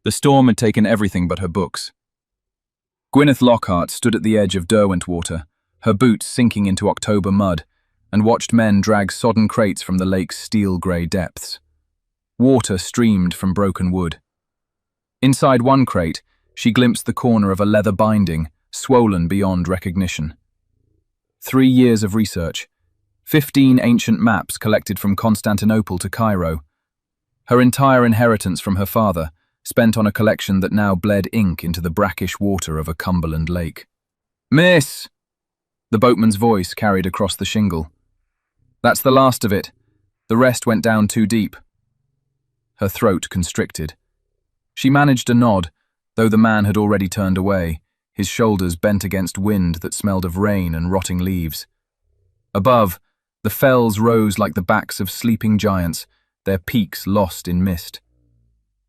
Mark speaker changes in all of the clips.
Speaker 1: The storm had taken everything but her books. Gwyneth Lockhart stood at the edge of Derwentwater, her boots sinking into October mud, and watched men drag sodden crates from the lake's steel-grey depths. Water streamed from broken wood. Inside one crate, she glimpsed the corner of a leather binding, swollen beyond recognition. 3 years of research, 15 ancient maps collected from Constantinople to Cairo. Her entire inheritance from her father, spent on a collection that now bled ink into the brackish water of a Cumberland lake. "Miss!" The boatman's voice carried across the shingle. "That's the last of it. The rest went down too deep." Her throat constricted. She managed a nod, though the man had already turned away, his shoulders bent against wind that smelled of rain and rotting leaves. Above, the fells rose like the backs of sleeping giants, their peaks lost in mist.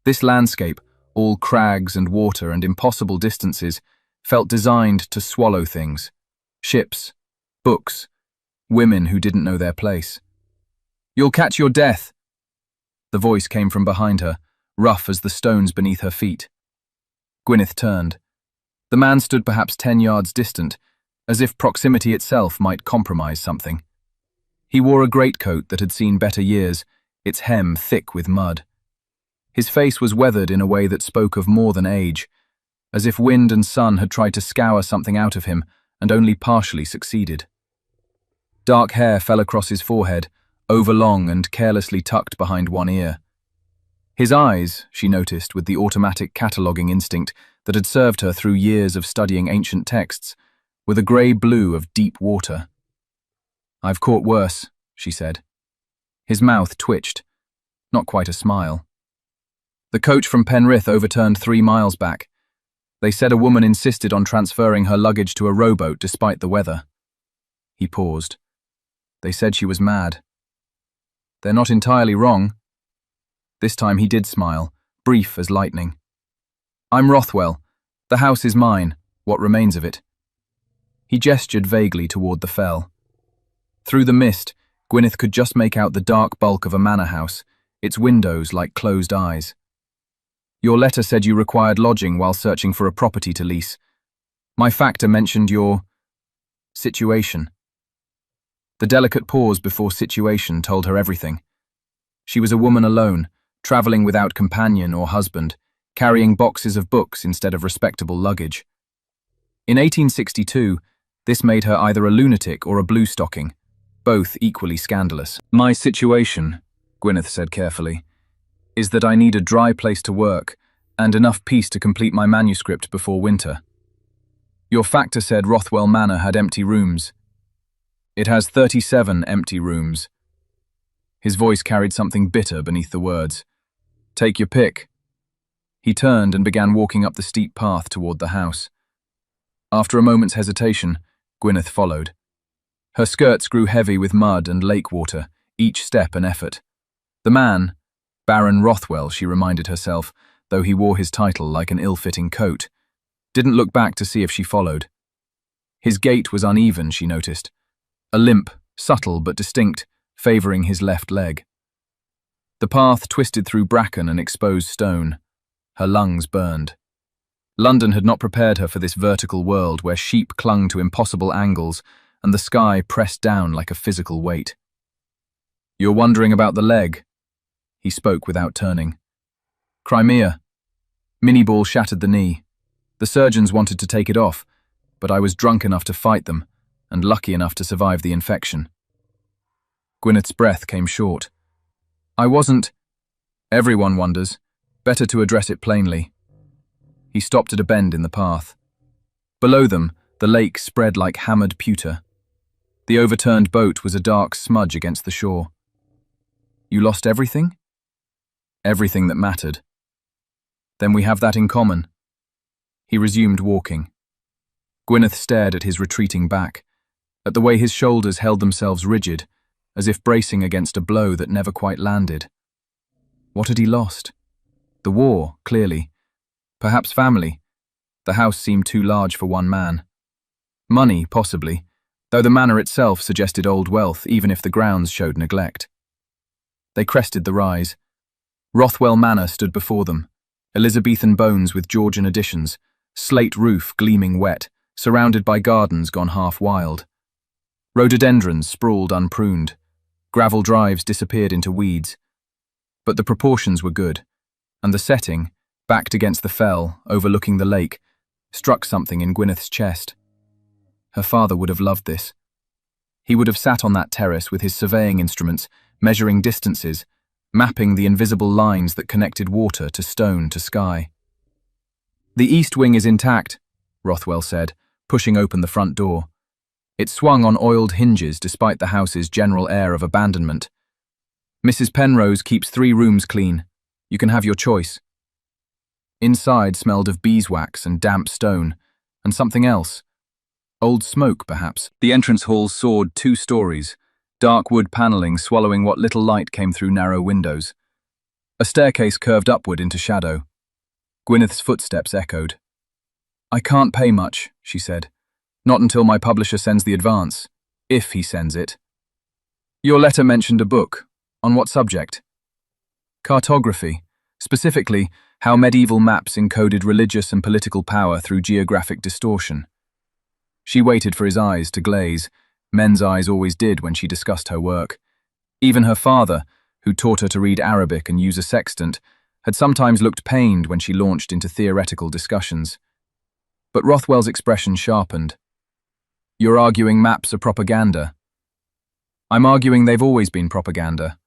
Speaker 1: This landscape, all crags and water and impossible distances, felt designed to swallow things. Ships, books, women who didn't know their place. "You'll catch your death!" The voice came from behind her, rough as the stones beneath her feet. Gwyneth turned. The man stood perhaps 10 yards distant, as if proximity itself might compromise something. He wore a greatcoat that had seen better years, its hem thick with mud. His face was weathered in a way that spoke of more than age, as if wind and sun had tried to scour something out of him and only partially succeeded. Dark hair fell across his forehead, overlong and carelessly tucked behind one ear. His eyes, she noticed with the automatic cataloguing instinct that had served her through years of studying ancient texts, were the grey blue of deep water. "I've caught worse," she said. His mouth twitched, not quite a smile. "The coach from Penrith overturned 3 miles back. They said a woman insisted on transferring her luggage to a rowboat despite the weather." He paused. "They said she was mad." "They're not entirely wrong." This time he did smile, brief as lightning. "I'm Rothwell. The house is mine, what remains of it." He gestured vaguely toward the fell. Through the mist, Gwyneth could just make out the dark bulk of a manor house, its windows like closed eyes. "Your letter said you required lodging while searching for a property to lease. My factor mentioned your situation." The delicate pause before situation told her everything. She was a woman alone, travelling without companion or husband, carrying boxes of books instead of respectable luggage. In 1862, this made her either a lunatic or a bluestocking, both equally scandalous. "My situation," Gwyneth said carefully, "is that I need a dry place to work and enough peace to complete my manuscript before winter. Your factor said Rothwell Manor had empty rooms. It has 37 empty rooms." His voice carried something bitter beneath the words. "Take your pick." He turned and began walking up the steep path toward the house. After a moment's hesitation, Gwyneth followed. Her skirts grew heavy with mud and lake water, each step an effort. The man, Baron Rothwell, she reminded herself, though he wore his title like an ill-fitting coat, didn't look back to see if she followed. His gait was uneven, she noticed, a limp, subtle but distinct, favouring his left leg. The path twisted through bracken and exposed stone. Her lungs burned. London had not prepared her for this vertical world where sheep clung to impossible angles and the sky pressed down like a physical weight. "You're wondering about the leg?" He spoke without turning. "Crimea. Minniball shattered the knee. The surgeons wanted to take it off, but I was drunk enough to fight them and lucky enough to survive the infection." Gwyneth's breath came short. "I wasn't—" "Everyone wonders. Better to address it plainly." He stopped at a bend in the path. Below them, the lake spread like hammered pewter. The overturned boat was a dark smudge against the shore. "You lost everything?" "Everything that mattered." "Then we have that in common." He resumed walking. Gwyneth stared at his retreating back, at the way his shoulders held themselves rigid, as if bracing against a blow that never quite landed. What had he lost? The war, clearly. Perhaps family. The house seemed too large for one man. Money, possibly, though the manor itself suggested old wealth even if the grounds showed neglect. They crested the rise. Rothwell Manor stood before them, Elizabethan bones with Georgian additions, slate roof gleaming wet, surrounded by gardens gone half wild. Rhododendrons sprawled unpruned. Gravel drives disappeared into weeds. But the proportions were good, and the setting, backed against the fell, overlooking the lake, struck something in Gwyneth's chest. Her father would have loved this. He would have sat on that terrace with his surveying instruments, measuring distances, mapping the invisible lines that connected water to stone to sky. "The east wing is intact," Rothwell said, pushing open the front door. It swung on oiled hinges despite the house's general air of abandonment. "Mrs. Penrose keeps 3 rooms clean. You can have your choice." Inside smelled of beeswax and damp stone, and something else. Old smoke, perhaps. The entrance hall soared 2 stories, dark wood paneling swallowing what little light came through narrow windows. A staircase curved upward into shadow. Gwyneth's footsteps echoed. "I can't pay much," she said. "Not until my publisher sends the advance. If he sends it." "Your letter mentioned a book. On what subject?" "Cartography. Specifically, how medieval maps encoded religious and political power through geographic distortion." She waited for his eyes to glaze. Men's eyes always did when she discussed her work. Even her father, who taught her to read Arabic and use a sextant, had sometimes looked pained when she launched into theoretical discussions. But Rothwell's expression sharpened. "You're arguing maps are propaganda." "I'm arguing they've always been propaganda.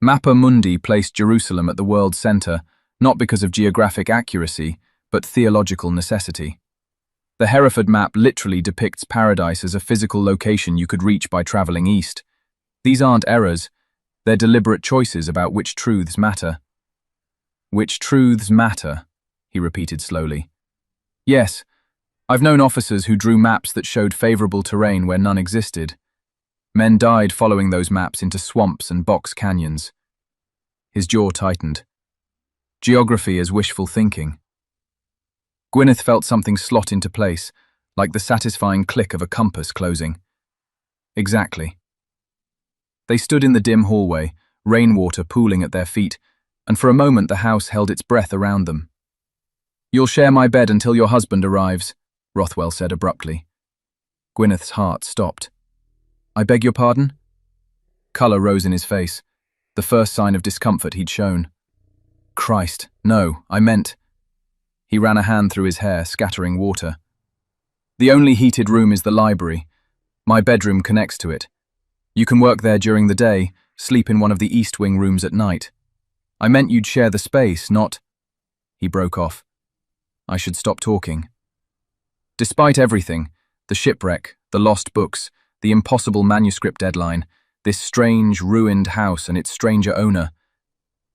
Speaker 1: Mappa Mundi placed Jerusalem at the world's center, not because of geographic accuracy, but theological necessity. The Hereford map literally depicts paradise as a physical location you could reach by traveling east. These aren't errors, they're deliberate choices about which truths matter." "Which truths matter," he repeated slowly. "Yes, I've known officers who drew maps that showed favorable terrain where none existed. Men died following those maps into swamps and box canyons." His jaw tightened. "Geography is wishful thinking." Gwyneth felt something slot into place, like the satisfying click of a compass closing. "Exactly." They stood in the dim hallway, rainwater pooling at their feet, and for a moment the house held its breath around them. "You'll share my bed until your husband arrives," Rothwell said abruptly. Gwyneth's heart stopped. "I beg your pardon?" Colour rose in his face, the first sign of discomfort he'd shown. "Christ, no, I meant—" He ran a hand through his hair, scattering water. "The only heated room is the library. My bedroom connects to it. You can work there during the day, sleep in one of the East Wing rooms at night. I meant you'd share the space, not—" He broke off. I should stop talking. Despite everything, the shipwreck, the lost books, the impossible manuscript deadline, this strange, ruined house and its stranger owner,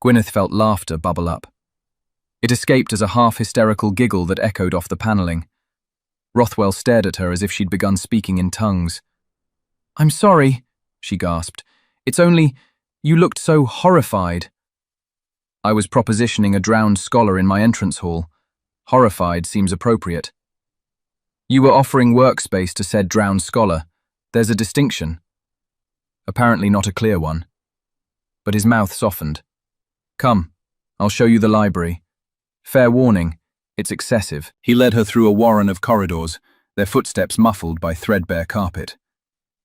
Speaker 1: Gwyneth felt laughter bubble up. It escaped as a half-hysterical giggle that echoed off the paneling. Rothwell stared at her as if she'd begun speaking in tongues. "I'm sorry," she gasped. "It's only, you looked so horrified." "I was propositioning a drowned scholar in my entrance hall. Horrified seems appropriate." "You were offering workspace to said drowned scholar. There's a distinction." Apparently not a clear one. But his mouth softened. "Come, I'll show you the library. Fair warning, it's excessive." He led her through a warren of corridors, their footsteps muffled by threadbare carpet.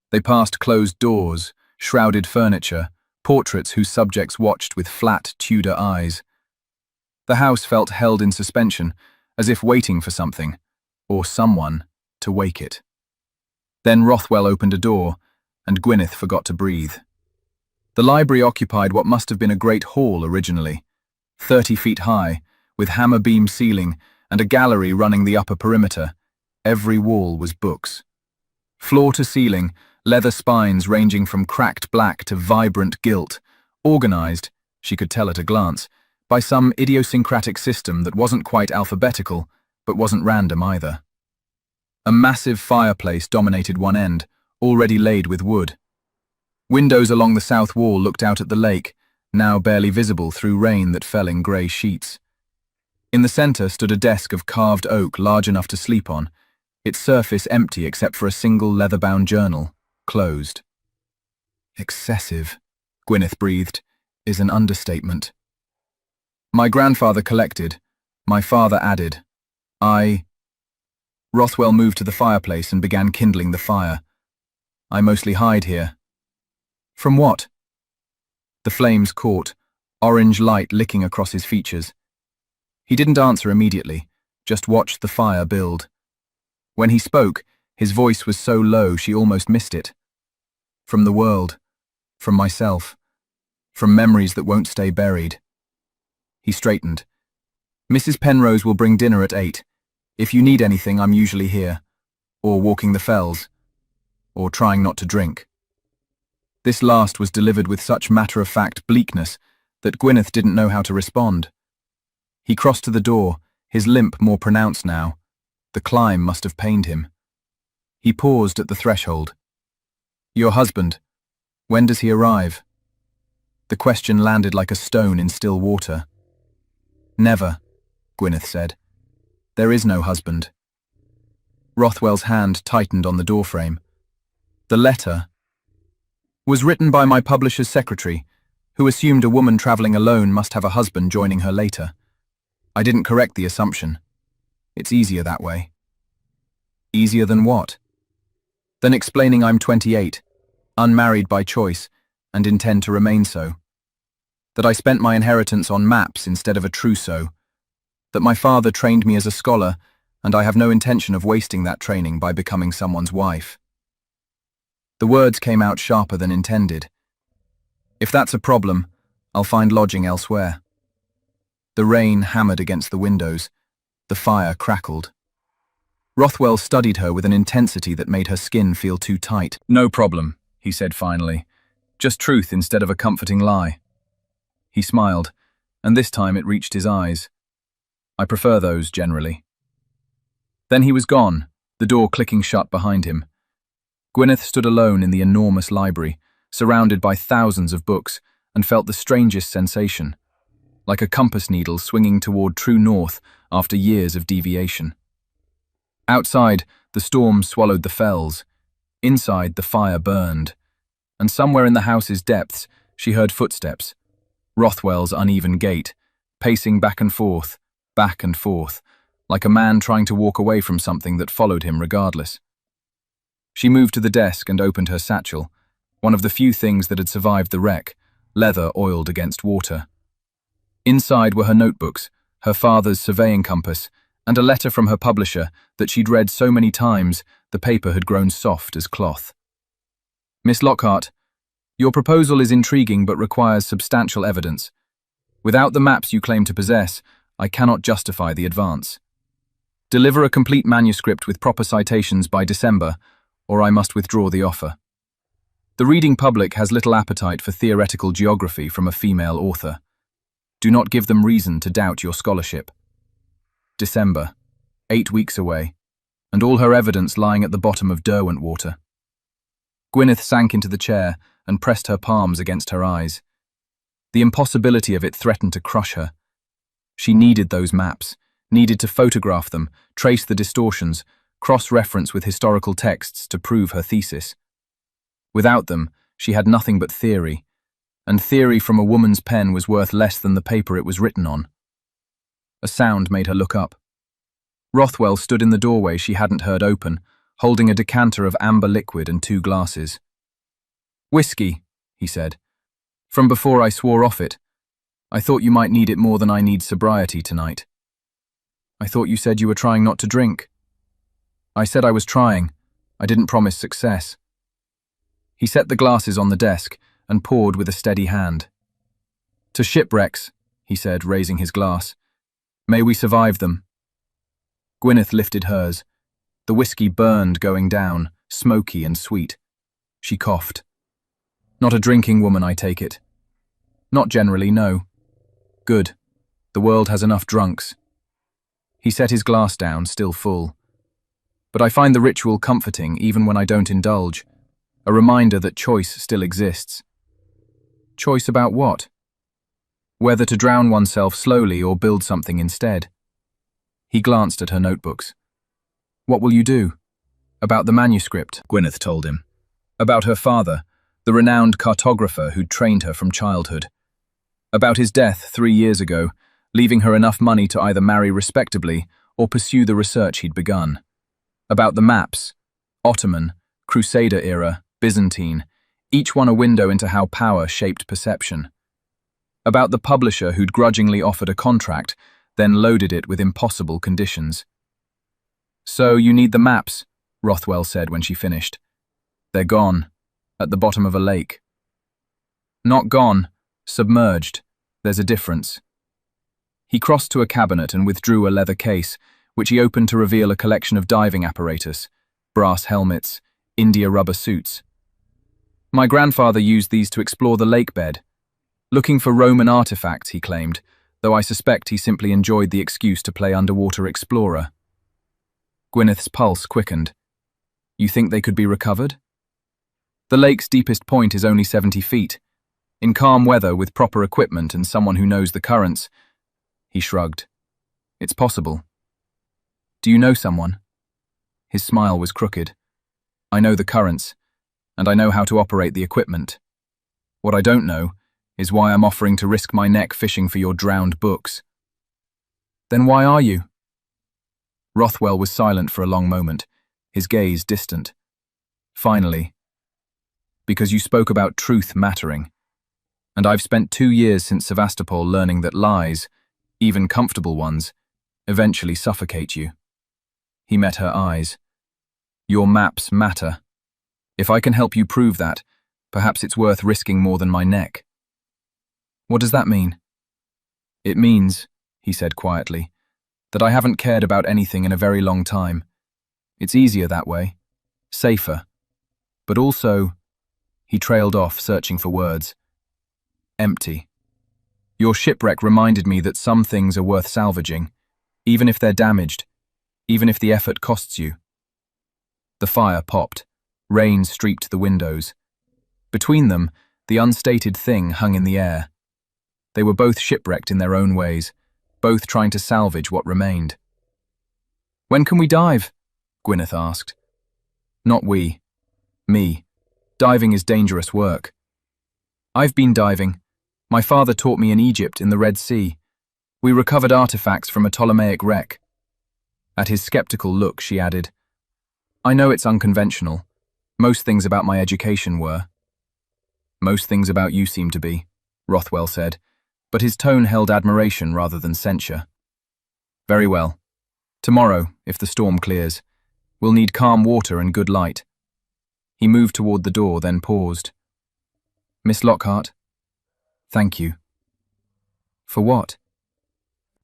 Speaker 1: They passed closed doors, shrouded furniture, portraits whose subjects watched with flat Tudor eyes. The house felt held in suspension, as if waiting for something, or someone, to wake it. Then Rothwell opened a door, and Gwyneth forgot to breathe. The library occupied what must have been a great hall originally, 30 feet high, with hammer beam ceiling and a gallery running the upper perimeter. Every wall was books. Floor to ceiling, leather spines ranging from cracked black to vibrant gilt, organized, she could tell at a glance, by some idiosyncratic system that wasn't quite alphabetical, but wasn't random either. A massive fireplace dominated one end, already laid with wood. Windows along the south wall looked out at the lake, now barely visible through rain that fell in grey sheets. In the centre stood a desk of carved oak large enough to sleep on, its surface empty except for a single leather-bound journal, closed. "Excessive," Gwyneth breathed, "is an understatement." "My grandfather collected, My father added, I... Rothwell moved to the fireplace and began kindling the fire. I mostly hide here. From what? The flames caught, orange light licking across his features. He didn't answer immediately, just watched the fire build. When he spoke, his voice was so low she almost missed it. From the world, from myself, from memories that won't stay buried. He straightened. Mrs. Penrose will bring dinner at 8. If you need anything, I'm usually here, or walking the fells, or trying not to drink. This last was delivered with such matter-of-fact bleakness that Gwyneth didn't know how to respond. He crossed to the door, his limp more pronounced now. The climb must have pained him. He paused at the threshold. Your husband, when does he arrive? The question landed like a stone in still water. Never, Gwyneth said. There is no husband. Rothwell's hand tightened on the doorframe. The letter was written by my publisher's secretary, who assumed a woman traveling alone must have a husband joining her later. I didn't correct the assumption. It's easier that way. Easier than what? Than explaining I'm 28, unmarried by choice, and intend to remain so. That I spent my inheritance on maps instead of a trousseau. That my father trained me as a scholar, and I have no intention of wasting that training by becoming someone's wife. The words came out sharper than intended. If that's a problem, I'll find lodging elsewhere. The rain hammered against the windows. The fire crackled. Rothwell studied her with an intensity that made her skin feel too tight. No problem, he said finally. Just truth instead of a comforting lie. He smiled, and this time it reached his eyes. I prefer those, generally. Then he was gone, the door clicking shut behind him. Gwyneth stood alone in the enormous library, surrounded by thousands of books, and felt the strangest sensation, like a compass needle swinging toward true north after years of deviation. Outside, the storm swallowed the fells. Inside, the fire burned. And somewhere in the house's depths, she heard footsteps. Rothwell's uneven gait, pacing back and forth, like a man trying to walk away from something that followed him regardless. She moved to the desk and opened her satchel, one of the few things that had survived the wreck, leather oiled against water. Inside were her notebooks, her father's surveying compass, and a letter from her publisher that she'd read so many times the paper had grown soft as cloth. Miss Lockhart, your proposal is intriguing but requires substantial evidence. Without the maps you claim to possess, I cannot justify the advance. Deliver a complete manuscript with proper citations by December, or I must withdraw the offer. The reading public has little appetite for theoretical geography from a female author. Do not give them reason to doubt your scholarship. December, 8 weeks away, and all her evidence lying at the bottom of Derwentwater. Gwyneth sank into the chair and pressed her palms against her eyes. The impossibility of it threatened to crush her. She needed those maps, needed to photograph them, trace the distortions, cross-reference with historical texts to prove her thesis. Without them, she had nothing but theory, and theory from a woman's pen was worth less than the paper it was written on. A sound made her look up. Rothwell stood in the doorway she hadn't heard open, holding a decanter of amber liquid and 2 glasses. Whiskey, he said. From before I swore off it. I thought you might need it more than I need sobriety tonight. I thought you said you were trying not to drink. I said I was trying. I didn't promise success. He set the glasses on the desk and poured with a steady hand. To shipwrecks, he said, raising his glass. May we survive them. Gwyneth lifted hers. The whiskey burned going down, smoky and sweet. She coughed. Not a drinking woman, I take it. Not generally, no. Good. The world has enough drunks. He set his glass down, still full. But I find the ritual comforting even when I don't indulge, a reminder that choice still exists. Choice about what? Whether to drown oneself slowly or build something instead. He glanced at her notebooks. What will you do? About the manuscript, Gwyneth told him. About her father, the renowned cartographer who'd trained her from childhood. About his death 3 years ago, leaving her enough money to either marry respectably or pursue the research he'd begun. About the maps, Ottoman, Crusader era, Byzantine, each one a window into how power shaped perception. About the publisher who'd grudgingly offered a contract, then loaded it with impossible conditions. "So you need the maps," Rothwell said when she finished. "They're gone, at the bottom of a lake." "Not gone, submerged. There's a difference." He crossed to a cabinet and withdrew a leather case, which he opened to reveal a collection of diving apparatus, brass helmets, India rubber suits. "My grandfather used these to explore the lake bed. Looking for Roman artifacts," he claimed, though I suspect he simply enjoyed the excuse to play underwater explorer. Gwyneth's pulse quickened. "You think they could be recovered?" "The lake's deepest point is only 70 feet. In calm weather, with proper equipment and someone who knows the currents." He shrugged. "It's possible." "Do you know someone?" His smile was crooked. "I know the currents, and I know how to operate the equipment. What I don't know is why I'm offering to risk my neck fishing for your drowned books." "Then why are you?" Rothwell was silent for a long moment, his gaze distant. Finally, "Because you spoke about truth mattering. And I've spent 2 years since Sevastopol learning that lies, even comfortable ones, eventually suffocate you." He met her eyes. "Your maps matter. If I can help you prove that, perhaps it's worth risking more than my neck." "What does that mean?" "It means," he said quietly, "that I haven't cared about anything in a very long time. It's easier that way. Safer. But also—" He trailed off, searching for words. "Empty. Your shipwreck reminded me that some things are worth salvaging, even if they're damaged, even if the effort costs you." The fire popped. Rain streaked the windows. Between them, the unstated thing hung in the air. They were both shipwrecked in their own ways, both trying to salvage what remained. "When can we dive?" Gwyneth asked. "Not we. Me. Diving is dangerous work. I've been diving. My father taught me in Egypt in the Red Sea. We recovered artifacts from a Ptolemaic wreck." At his skeptical look, she added, "I know it's unconventional. Most things about my education were." "Most things about you seem to be," Rothwell said, but his tone held admiration rather than censure. "Very well. Tomorrow, if the storm clears, we'll need calm water and good light." He moved toward the door, then paused. "Miss Lockhart, thank you." "For what?"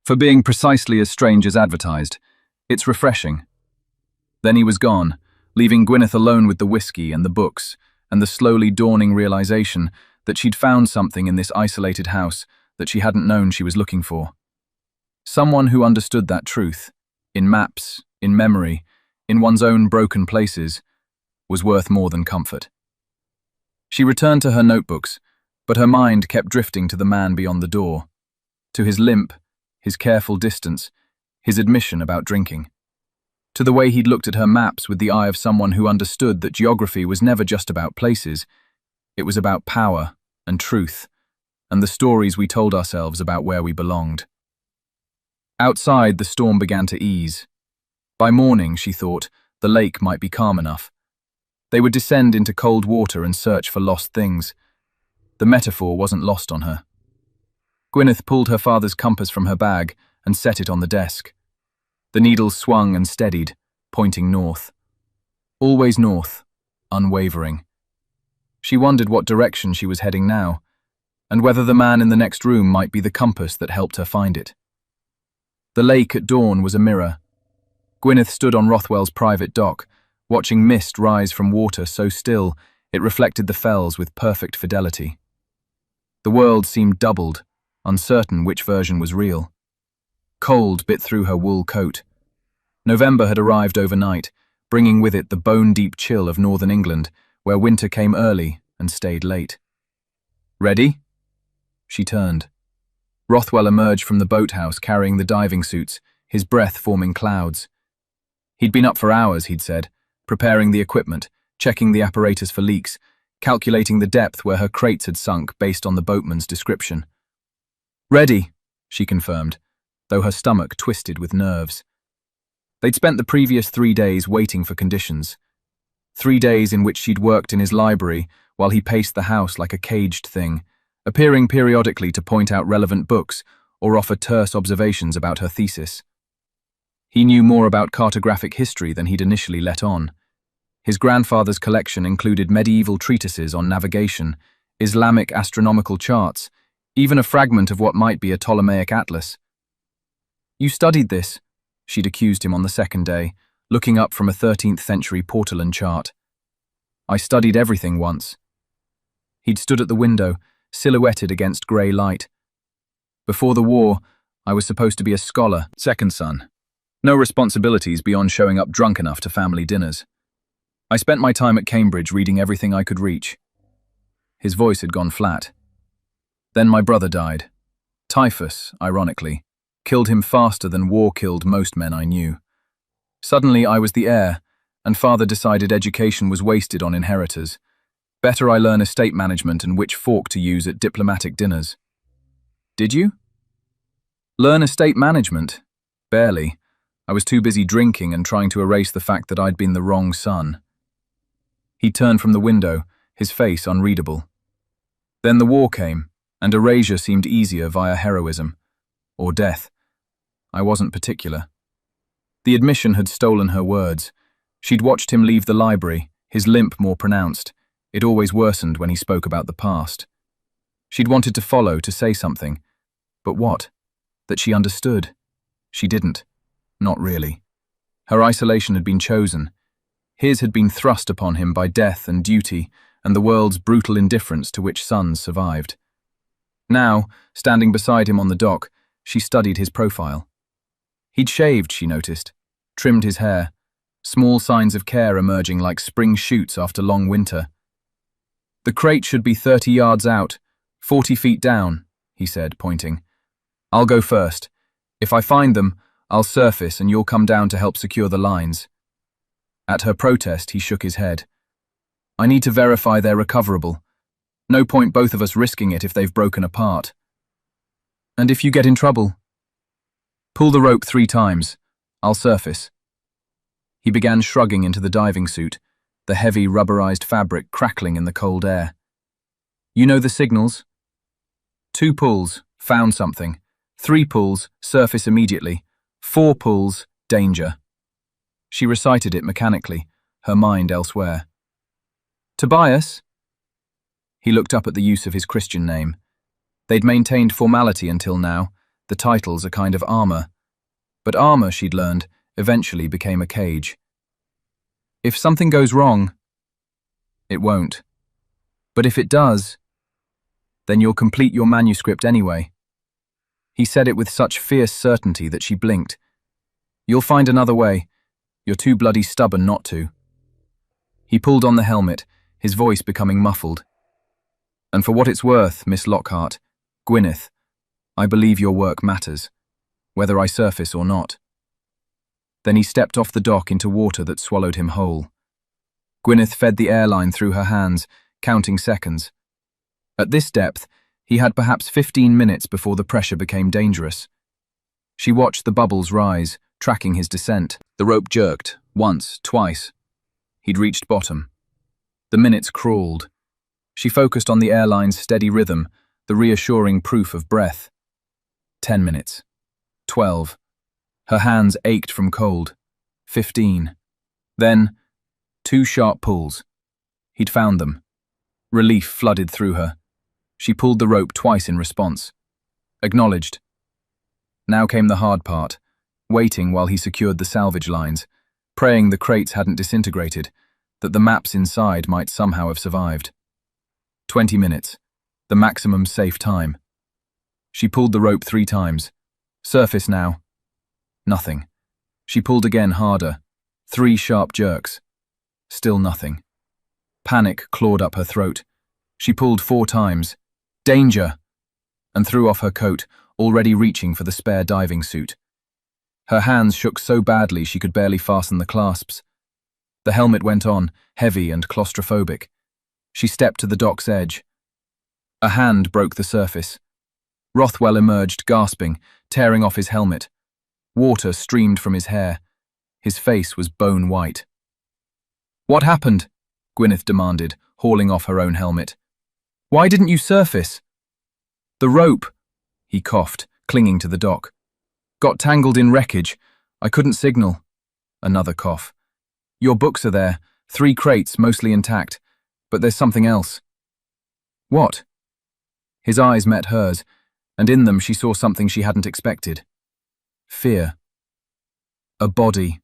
Speaker 1: "For being precisely as strange as advertised. It's refreshing." Then he was gone, leaving Gwyneth alone with the whiskey and the books, and the slowly dawning realization that she'd found something in this isolated house that she hadn't known she was looking for. Someone who understood that truth, in maps, in memory, in one's own broken places, was worth more than comfort. She returned to her notebooks, but her mind kept drifting to the man beyond the door, to his limp, his careful distance, his admission about drinking, to the way he'd looked at her maps with the eye of someone who understood that geography was never just about places. It was about power and truth, and the stories we told ourselves about where we belonged. Outside, the storm began to ease. By morning, she thought, the lake might be calm enough. They would descend into cold water and search for lost things. The metaphor wasn't lost on her. Gwyneth pulled her father's compass from her bag and set it on the desk. The needle swung and steadied, pointing north. Always north, unwavering. She wondered what direction she was heading now, and whether the man in the next room might be the compass that helped her find it. The lake at dawn was a mirror. Gwyneth stood on Rothwell's private dock, watching mist rise from water so still it reflected the fells with perfect fidelity. The world seemed doubled, uncertain which version was real. Cold bit through her wool coat. November had arrived overnight, bringing with it the bone-deep chill of northern England, where winter came early and stayed late. "Ready?" She turned. Rothwell emerged from the boathouse carrying the diving suits, his breath forming clouds. He'd been up for hours, he'd said, preparing the equipment, checking the apparatus for leaks, calculating the depth where her crates had sunk based on the boatman's description. "Ready," she confirmed, though her stomach twisted with nerves. They'd spent the previous 3 days waiting for conditions. 3 days in which she'd worked in his library while he paced the house like a caged thing, appearing periodically to point out relevant books or offer terse observations about her thesis. He knew more about cartographic history than he'd initially let on. His grandfather's collection included medieval treatises on navigation, Islamic astronomical charts, even a fragment of what might be a Ptolemaic atlas. "You studied this," she'd accused him on the second day, looking up from a 13th century portolan chart. "I studied everything once." He'd stood at the window, silhouetted against grey light. "Before the war, I was supposed to be a scholar, second son. No responsibilities beyond showing up drunk enough to family dinners. I spent my time at Cambridge reading everything I could reach." His voice had gone flat. "Then my brother died. Typhus, ironically, killed him faster than war killed most men I knew. Suddenly I was the heir, and father decided education was wasted on inheritors. Better I learn estate management and which fork to use at diplomatic dinners." "Did you?" "Learn estate management? Barely. I was too busy drinking and trying to erase the fact that I'd been the wrong son." He turned from the window, his face unreadable. "Then the war came, and erasure seemed easier via heroism. Or death. I wasn't particular." The admission had stolen her words. She'd watched him leave the library, his limp more pronounced. It always worsened when he spoke about the past. She'd wanted to follow, to say something. But what? That she understood? She didn't. Not really. Her isolation had been chosen. His had been thrust upon him by death and duty and the world's brutal indifference to which sons survived. Now, standing beside him on the dock, she studied his profile. He'd shaved, she noticed, trimmed his hair, small signs of care emerging like spring shoots after long winter. "The crate should be 30 yards out, 40 feet down," he said, pointing. "I'll go first. If I find them, I'll surface and you'll come down to help secure the lines." At her protest, he shook his head. "I need to verify they're recoverable. No point both of us risking it if they've broken apart." "And if you get in trouble?" "Pull the rope 3 times. I'll surface." He began shrugging into the diving suit, the heavy rubberized fabric crackling in the cold air. "You know the signals?" 2 pulls, found something. 3 pulls, surface immediately. 4 pulls, danger. She recited it mechanically, her mind elsewhere. "Tobias?" He looked up at the use of his Christian name. They'd maintained formality until now, the titles a kind of armor. But armor, she'd learned, eventually became a cage. "If something goes wrong..." "It won't. But if it does, then you'll complete your manuscript anyway." He said it with such fierce certainty that she blinked. "You'll find another way. You're too bloody stubborn not to." He pulled on the helmet, his voice becoming muffled. "And for what it's worth, Miss Lockhart, Gwyneth, I believe your work matters, whether I surface or not." Then he stepped off the dock into water that swallowed him whole. Gwyneth fed the airline through her hands, counting seconds. At this depth, he had perhaps 15 minutes before the pressure became dangerous. She watched the bubbles rise, tracking his descent. The rope jerked, once, twice. He'd reached bottom. The minutes crawled. She focused on the airline's steady rhythm, the reassuring proof of breath. 10 minutes. 12. Her hands ached from cold. 15. Then, 2 sharp pulls. He'd found them. Relief flooded through her. She pulled the rope twice in response. Acknowledged. Now came the hard part, waiting while he secured the salvage lines, praying the crates hadn't disintegrated, that the maps inside might somehow have survived. 20 minutes, the maximum safe time. She pulled the rope 3 times. Surface now. Nothing. She pulled again harder. 3 sharp jerks. Still nothing. Panic clawed up her throat. She pulled 4 times. Danger! And threw off her coat, already reaching for the spare diving suit. Her hands shook so badly she could barely fasten the clasps. The helmet went on, heavy and claustrophobic. She stepped to the dock's edge. A hand broke the surface. Rothwell emerged, gasping, tearing off his helmet. Water streamed from his hair. His face was bone white. "What happened?" Gwyneth demanded, hauling off her own helmet. "Why didn't you surface?" "The rope," he coughed, clinging to the dock. "Got tangled in wreckage. I couldn't signal." Another cough. "Your books are there, 3 crates, mostly intact. But there's something else." "What?" His eyes met hers, and in them she saw something she hadn't expected. Fear. A body.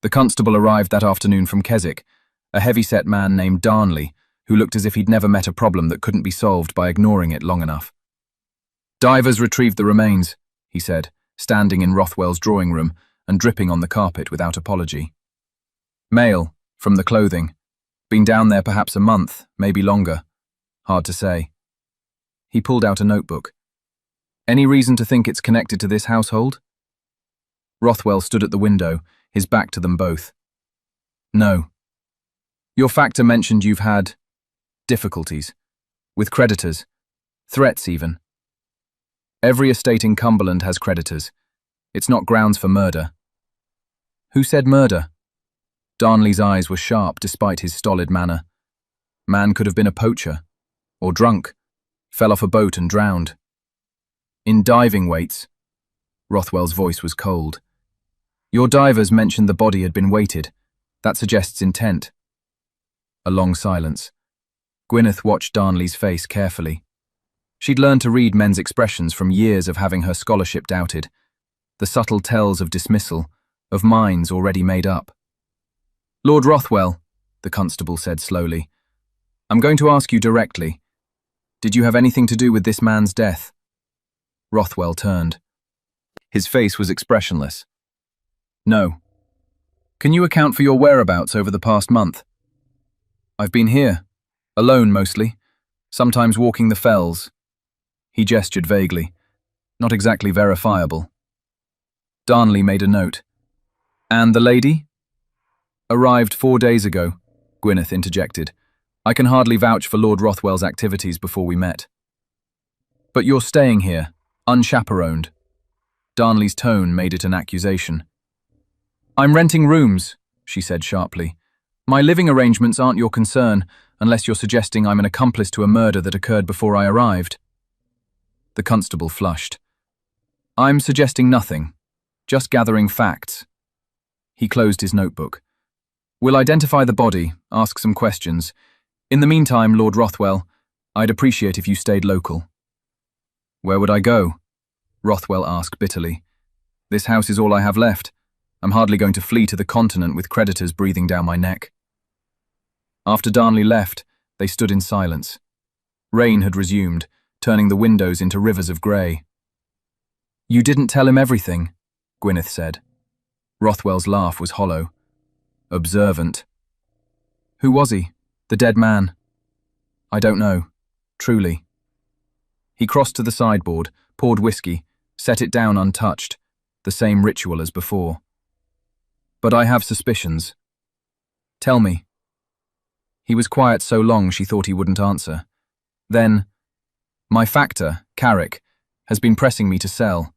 Speaker 1: The constable arrived that afternoon from Keswick, a heavy-set man named Darnley, who looked as if he'd never met a problem that couldn't be solved by ignoring it long enough. "Divers retrieved the remains," he said, standing in Rothwell's drawing room and dripping on the carpet without apology. "Male, from the clothing. Been down there perhaps a month, maybe longer. Hard to say." He pulled out a notebook. "Any reason to think it's connected to this household?" Rothwell stood at the window, his back to them both. "No. Your factor mentioned you've had difficulties. With creditors. Threats, even. Every estate in Cumberland has creditors. It's not grounds for murder." "Who said murder?" Darnley's eyes were sharp despite his stolid manner. Man could have been a poacher. Or drunk. Fell off a boat and drowned. "In diving weights." Rothwell's voice was cold. "Your divers mentioned the body had been weighted. That suggests intent." A long silence. Gwyneth watched Darnley's face carefully. She'd learned to read men's expressions from years of having her scholarship doubted. The subtle tells of dismissal, of minds already made up. "Lord Rothwell," the constable said slowly, "I'm going to ask you directly. Did you have anything to do with this man's death?" Rothwell turned. His face was expressionless. "No." "Can you account for your whereabouts over the past month?" "I've been here. Alone mostly. Sometimes walking the fells." He gestured vaguely. Not exactly verifiable. Darnley made a note. "And the lady?" "Arrived 4 days ago," Gwyneth interjected. "I can hardly vouch for Lord Rothwell's activities before we met." "But you're staying here, unchaperoned." Darnley's tone made it an accusation. "I'm renting rooms," she said sharply. "My living arrangements aren't your concern, unless you're suggesting I'm an accomplice to a murder that occurred before I arrived." The constable flushed. "I'm suggesting nothing, just gathering facts." He closed his notebook. "We'll identify the body, ask some questions. In the meantime, Lord Rothwell, I'd appreciate if you stayed local." "Where would I go?" Rothwell asked bitterly. "This house is all I have left. I'm hardly going to flee to the continent with creditors breathing down my neck." After Darnley left, they stood in silence. Rain had resumed, turning the windows into rivers of grey. "You didn't tell him everything," Gwyneth said. Rothwell's laugh was hollow. "Observant." "Who was he? The dead man?" "I don't know. Truly." He crossed to the sideboard, poured whiskey, set it down untouched, the same ritual as before. "But I have suspicions." "Tell me." He was quiet so long she thought he wouldn't answer. Then, "My factor, Carrick, has been pressing me to sell.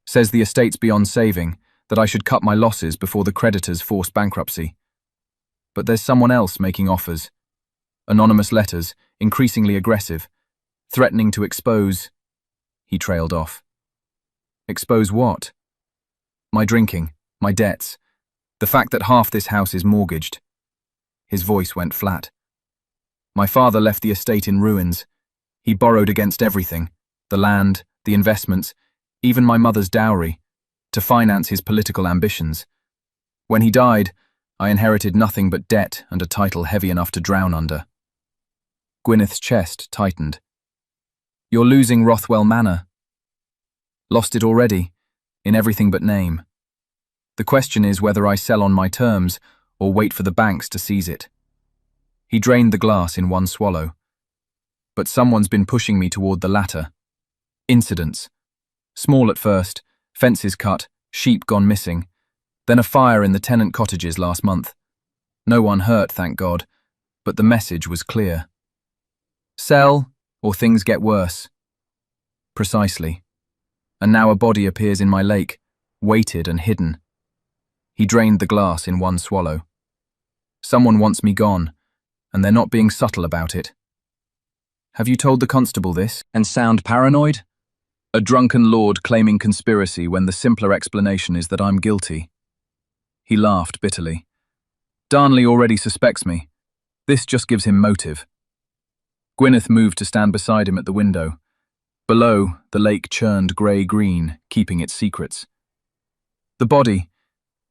Speaker 1: Says the estate's beyond saving, that I should cut my losses before the creditors force bankruptcy. But there's someone else making offers. Anonymous letters, increasingly aggressive, threatening to expose..." He trailed off. "Expose what?" "My drinking, my debts, the fact that half this house is mortgaged." His voice went flat. "My father left the estate in ruins. He borrowed against everything, the land, the investments, even my mother's dowry, to finance his political ambitions. When he died, I inherited nothing but debt and a title heavy enough to drown under." Gwyneth's chest tightened. "You're losing Rothwell Manor." "Lost it already, in everything but name. The question is whether I sell on my terms or wait for the banks to seize it." He drained the glass in one swallow. "But someone's been pushing me toward the latter. Incidents. Small at first, fences cut, sheep gone missing. Then a fire in the tenant cottages last month. No one hurt, thank God, but the message was clear. Sell, or things get worse. Precisely. And now a body appears in my lake, weighted and hidden. He drained the glass in one swallow. Someone wants me gone, and they're not being subtle about it. Have you told the constable this, and sound paranoid? A drunken lord claiming conspiracy when the simpler explanation is that I'm guilty. He laughed bitterly. Darnley already suspects me. This just gives him motive. Gwyneth moved to stand beside him at the window. Below, the lake churned grey-green, keeping its secrets. The body.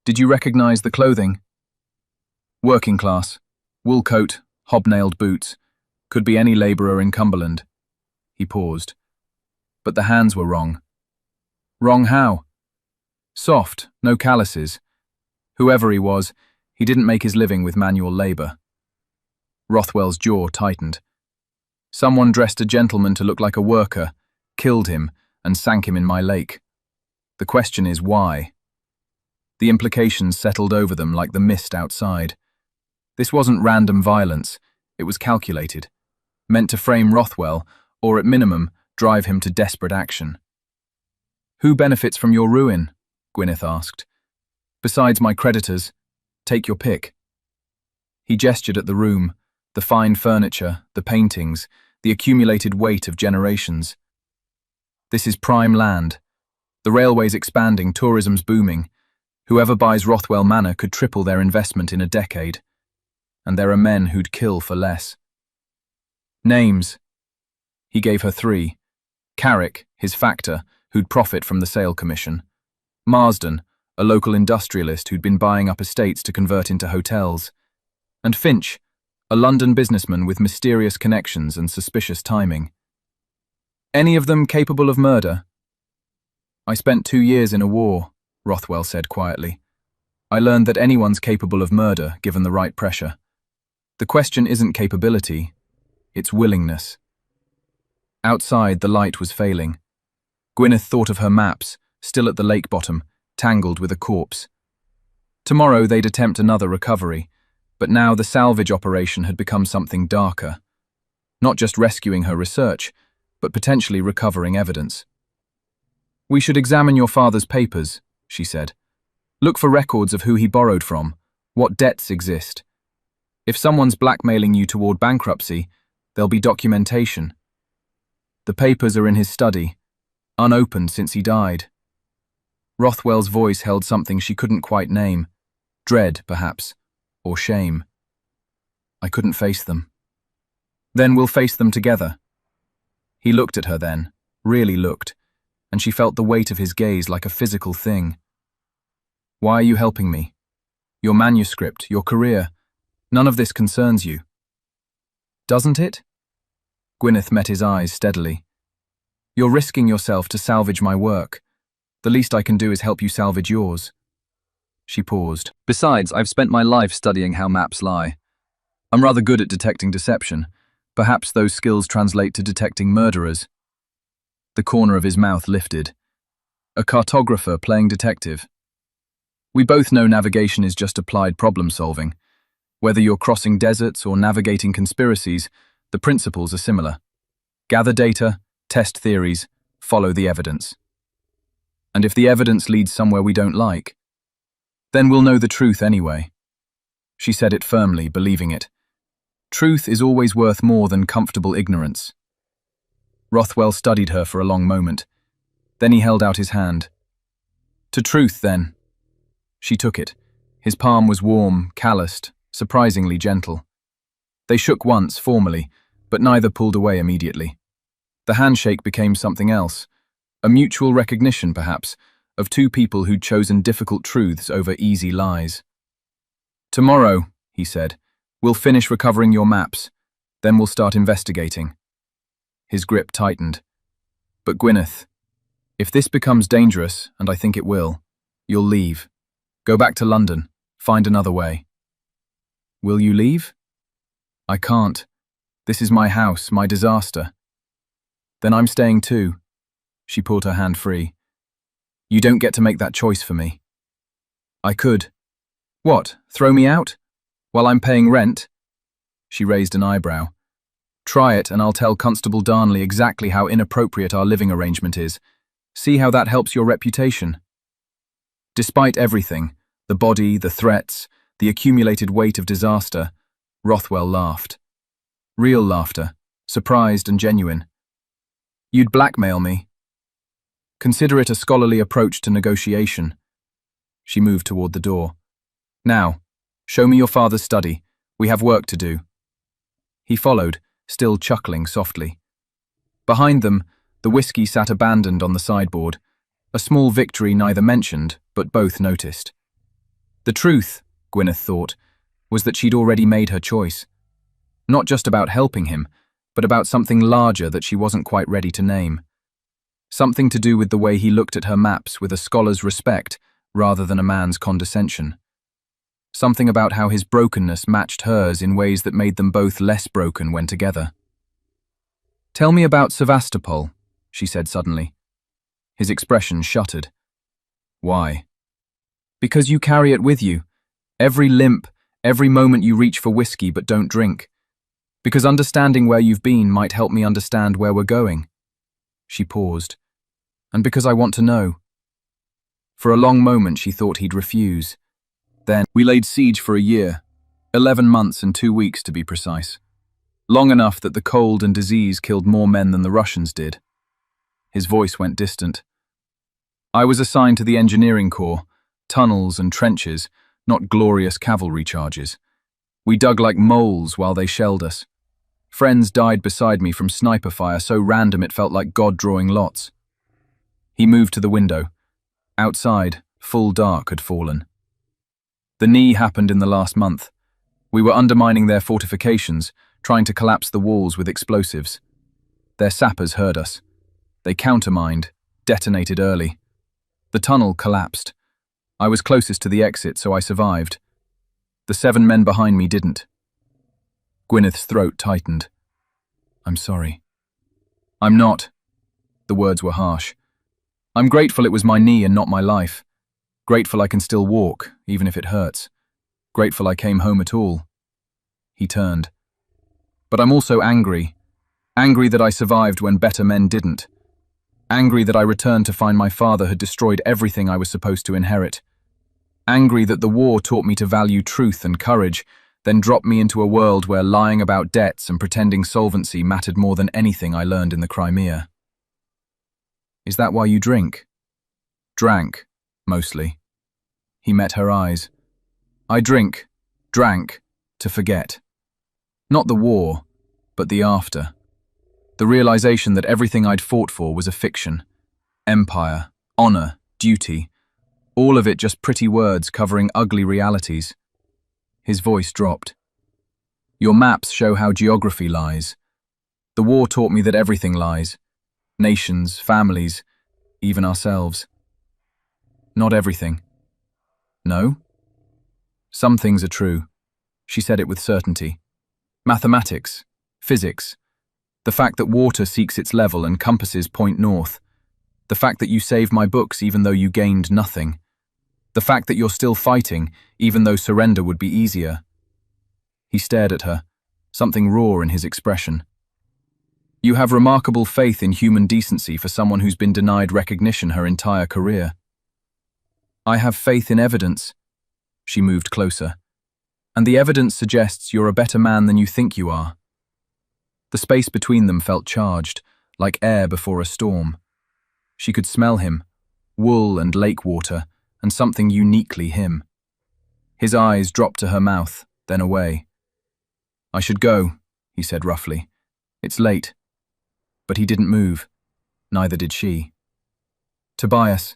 Speaker 1: Did you recognize the clothing? Working class. Wool coat, hobnailed boots. Could be any labourer in Cumberland. He paused. But the hands were wrong. Wrong how? Soft, no calluses. Whoever he was, he didn't make his living with manual labour. Rothwell's jaw tightened. Someone dressed a gentleman to look like a worker, killed him, and sank him in my lake. The question is why? The implications settled over them like the mist outside. This wasn't random violence, it was calculated, meant to frame Rothwell, or at minimum, drive him to desperate action. Who benefits from your ruin? Gwyneth asked. Besides my creditors, take your pick. He gestured at the room, the fine furniture, the paintings, the accumulated weight of generations. This is prime land. The railway's expanding, tourism's booming. Whoever buys Rothwell Manor could triple their investment in a decade. And there are men who'd kill for less. Names. He gave her 3. Carrick, his factor, who'd profit from the sale commission. Marsden, a local industrialist who'd been buying up estates to convert into hotels. And Finch, a London businessman with mysterious connections and suspicious timing. Any of them capable of murder? I spent 2 years in a war, Rothwell said quietly. I learned that anyone's capable of murder, given the right pressure. The question isn't capability, it's willingness. Outside, the light was failing. Gwyneth thought of her maps, still at the lake bottom, tangled with a corpse. Tomorrow they'd attempt another recovery, but now the salvage operation had become something darker. Not just rescuing her research, but potentially recovering evidence. We should examine your father's papers, she said. Look for records of who he borrowed from, what debts exist. If someone's blackmailing you toward bankruptcy, there'll be documentation. The papers are in his study, unopened since he died. Rothwell's voice held something she couldn't quite name. Dread, perhaps, or shame. I couldn't face them. Then we'll face them together. He looked at her then, really looked, and she felt the weight of his gaze like a physical thing. Why are you helping me? Your manuscript, your career, none of this concerns you. Doesn't it? Gwyneth met his eyes steadily. You're risking yourself to salvage my work. The least I can do is help you salvage yours. She paused. Besides, I've spent my life studying how maps lie. I'm rather good at detecting deception. Perhaps those skills translate to detecting murderers. The corner of his mouth lifted. A cartographer playing detective. We both know navigation is just applied problem-solving. Whether you're crossing deserts or navigating conspiracies, the principles are similar. Gather data, test theories, follow the evidence. And if the evidence leads somewhere we don't like, then we'll know the truth anyway. She said it firmly, believing it. Truth is always worth more than comfortable ignorance. Rothwell studied her for a long moment. Then he held out his hand. To truth, then. She took it. His palm was warm, calloused, surprisingly gentle. They shook once, formally, but neither pulled away immediately. The handshake became something else, a mutual recognition, perhaps, of two people who'd chosen difficult truths over easy lies. Tomorrow, he said, we'll finish recovering your maps, then we'll start investigating. His grip tightened. But Gwyneth, if this becomes dangerous, and I think it will, you'll leave. Go back to London, find another way. Will you leave? I can't. This is my house, my disaster. Then I'm staying too. She pulled her hand free. You don't get to make that choice for me. I could. What, throw me out? While I'm paying rent? She raised an eyebrow. Try it and I'll tell Constable Darnley exactly how inappropriate our living arrangement is. See how that helps your reputation." Despite everything, the body, the threats, the accumulated weight of disaster, Rothwell laughed. Real laughter, surprised and genuine. "You'd blackmail me. Consider it a scholarly approach to negotiation." She moved toward the door. "Now, show me your father's study. We have work to do." He followed, still chuckling softly. Behind them, the whiskey sat abandoned on the sideboard, a small victory neither mentioned, but both noticed. The truth, Gwyneth thought, was that she'd already made her choice. Not just about helping him, but about something larger that she wasn't quite ready to name. Something to do with the way he looked at her maps with a scholar's respect rather than a man's condescension. Something about how his brokenness matched hers in ways that made them both less broken when together. "Tell me about Sevastopol," she said suddenly. His expression shuttered. "Why?" "Because you carry it with you. Every limp, every moment you reach for whiskey but don't drink. Because understanding where you've been might help me understand where we're going." She paused. "And because I want to know." For a long moment she thought he'd refuse. Then, "We laid siege for a year, 11 months and 2 weeks to be precise. Long enough that the cold and disease killed more men than the Russians did." His voice went distant. "I was assigned to the engineering corps, tunnels and trenches, not glorious cavalry charges. We dug like moles while they shelled us. Friends died beside me from sniper fire so random it felt like God drawing lots." He moved to the window. Outside, full dark had fallen. "The knee happened in the last month. We were undermining their fortifications, trying to collapse the walls with explosives. Their sappers heard us. They countermined, detonated early. The tunnel collapsed. I was closest to the exit, so I survived. The 7 men behind me didn't." Gwyneth's throat tightened. "I'm sorry." "I'm not." The words were harsh. "I'm grateful it was my knee and not my life. Grateful I can still walk, even if it hurts. Grateful I came home at all." He turned. "But I'm also angry. Angry that I survived when better men didn't. Angry that I returned to find my father had destroyed everything I was supposed to inherit. Angry that the war taught me to value truth and courage, then dropped me into a world where lying about debts and pretending solvency mattered more than anything I learned in the Crimea." "Is that why you drink?" "Drank, mostly." He met her eyes. "I drank, to forget. Not the war, but the after. The realization that everything I'd fought for was a fiction. Empire, honor, duty. All of it just pretty words covering ugly realities." His voice dropped. "Your maps show how geography lies. The war taught me that everything lies. Nations, families, even ourselves." "Not everything." "No?" "Some things are true." She said it with certainty. "Mathematics, physics. The fact that water seeks its level and compasses point north. The fact that you saved my books even though you gained nothing. The fact that you're still fighting even though surrender would be easier." He stared at her, something raw in his expression. "You have remarkable faith in human decency for someone who's been denied recognition her entire career." "I have faith in evidence." She moved closer. "And the evidence suggests you're a better man than you think you are." The space between them felt charged, like air before a storm. She could smell him, wool and lake water, and something uniquely him. His eyes dropped to her mouth, then away. "I should go," he said roughly. "It's late." But he didn't move. Neither did she. "Tobias,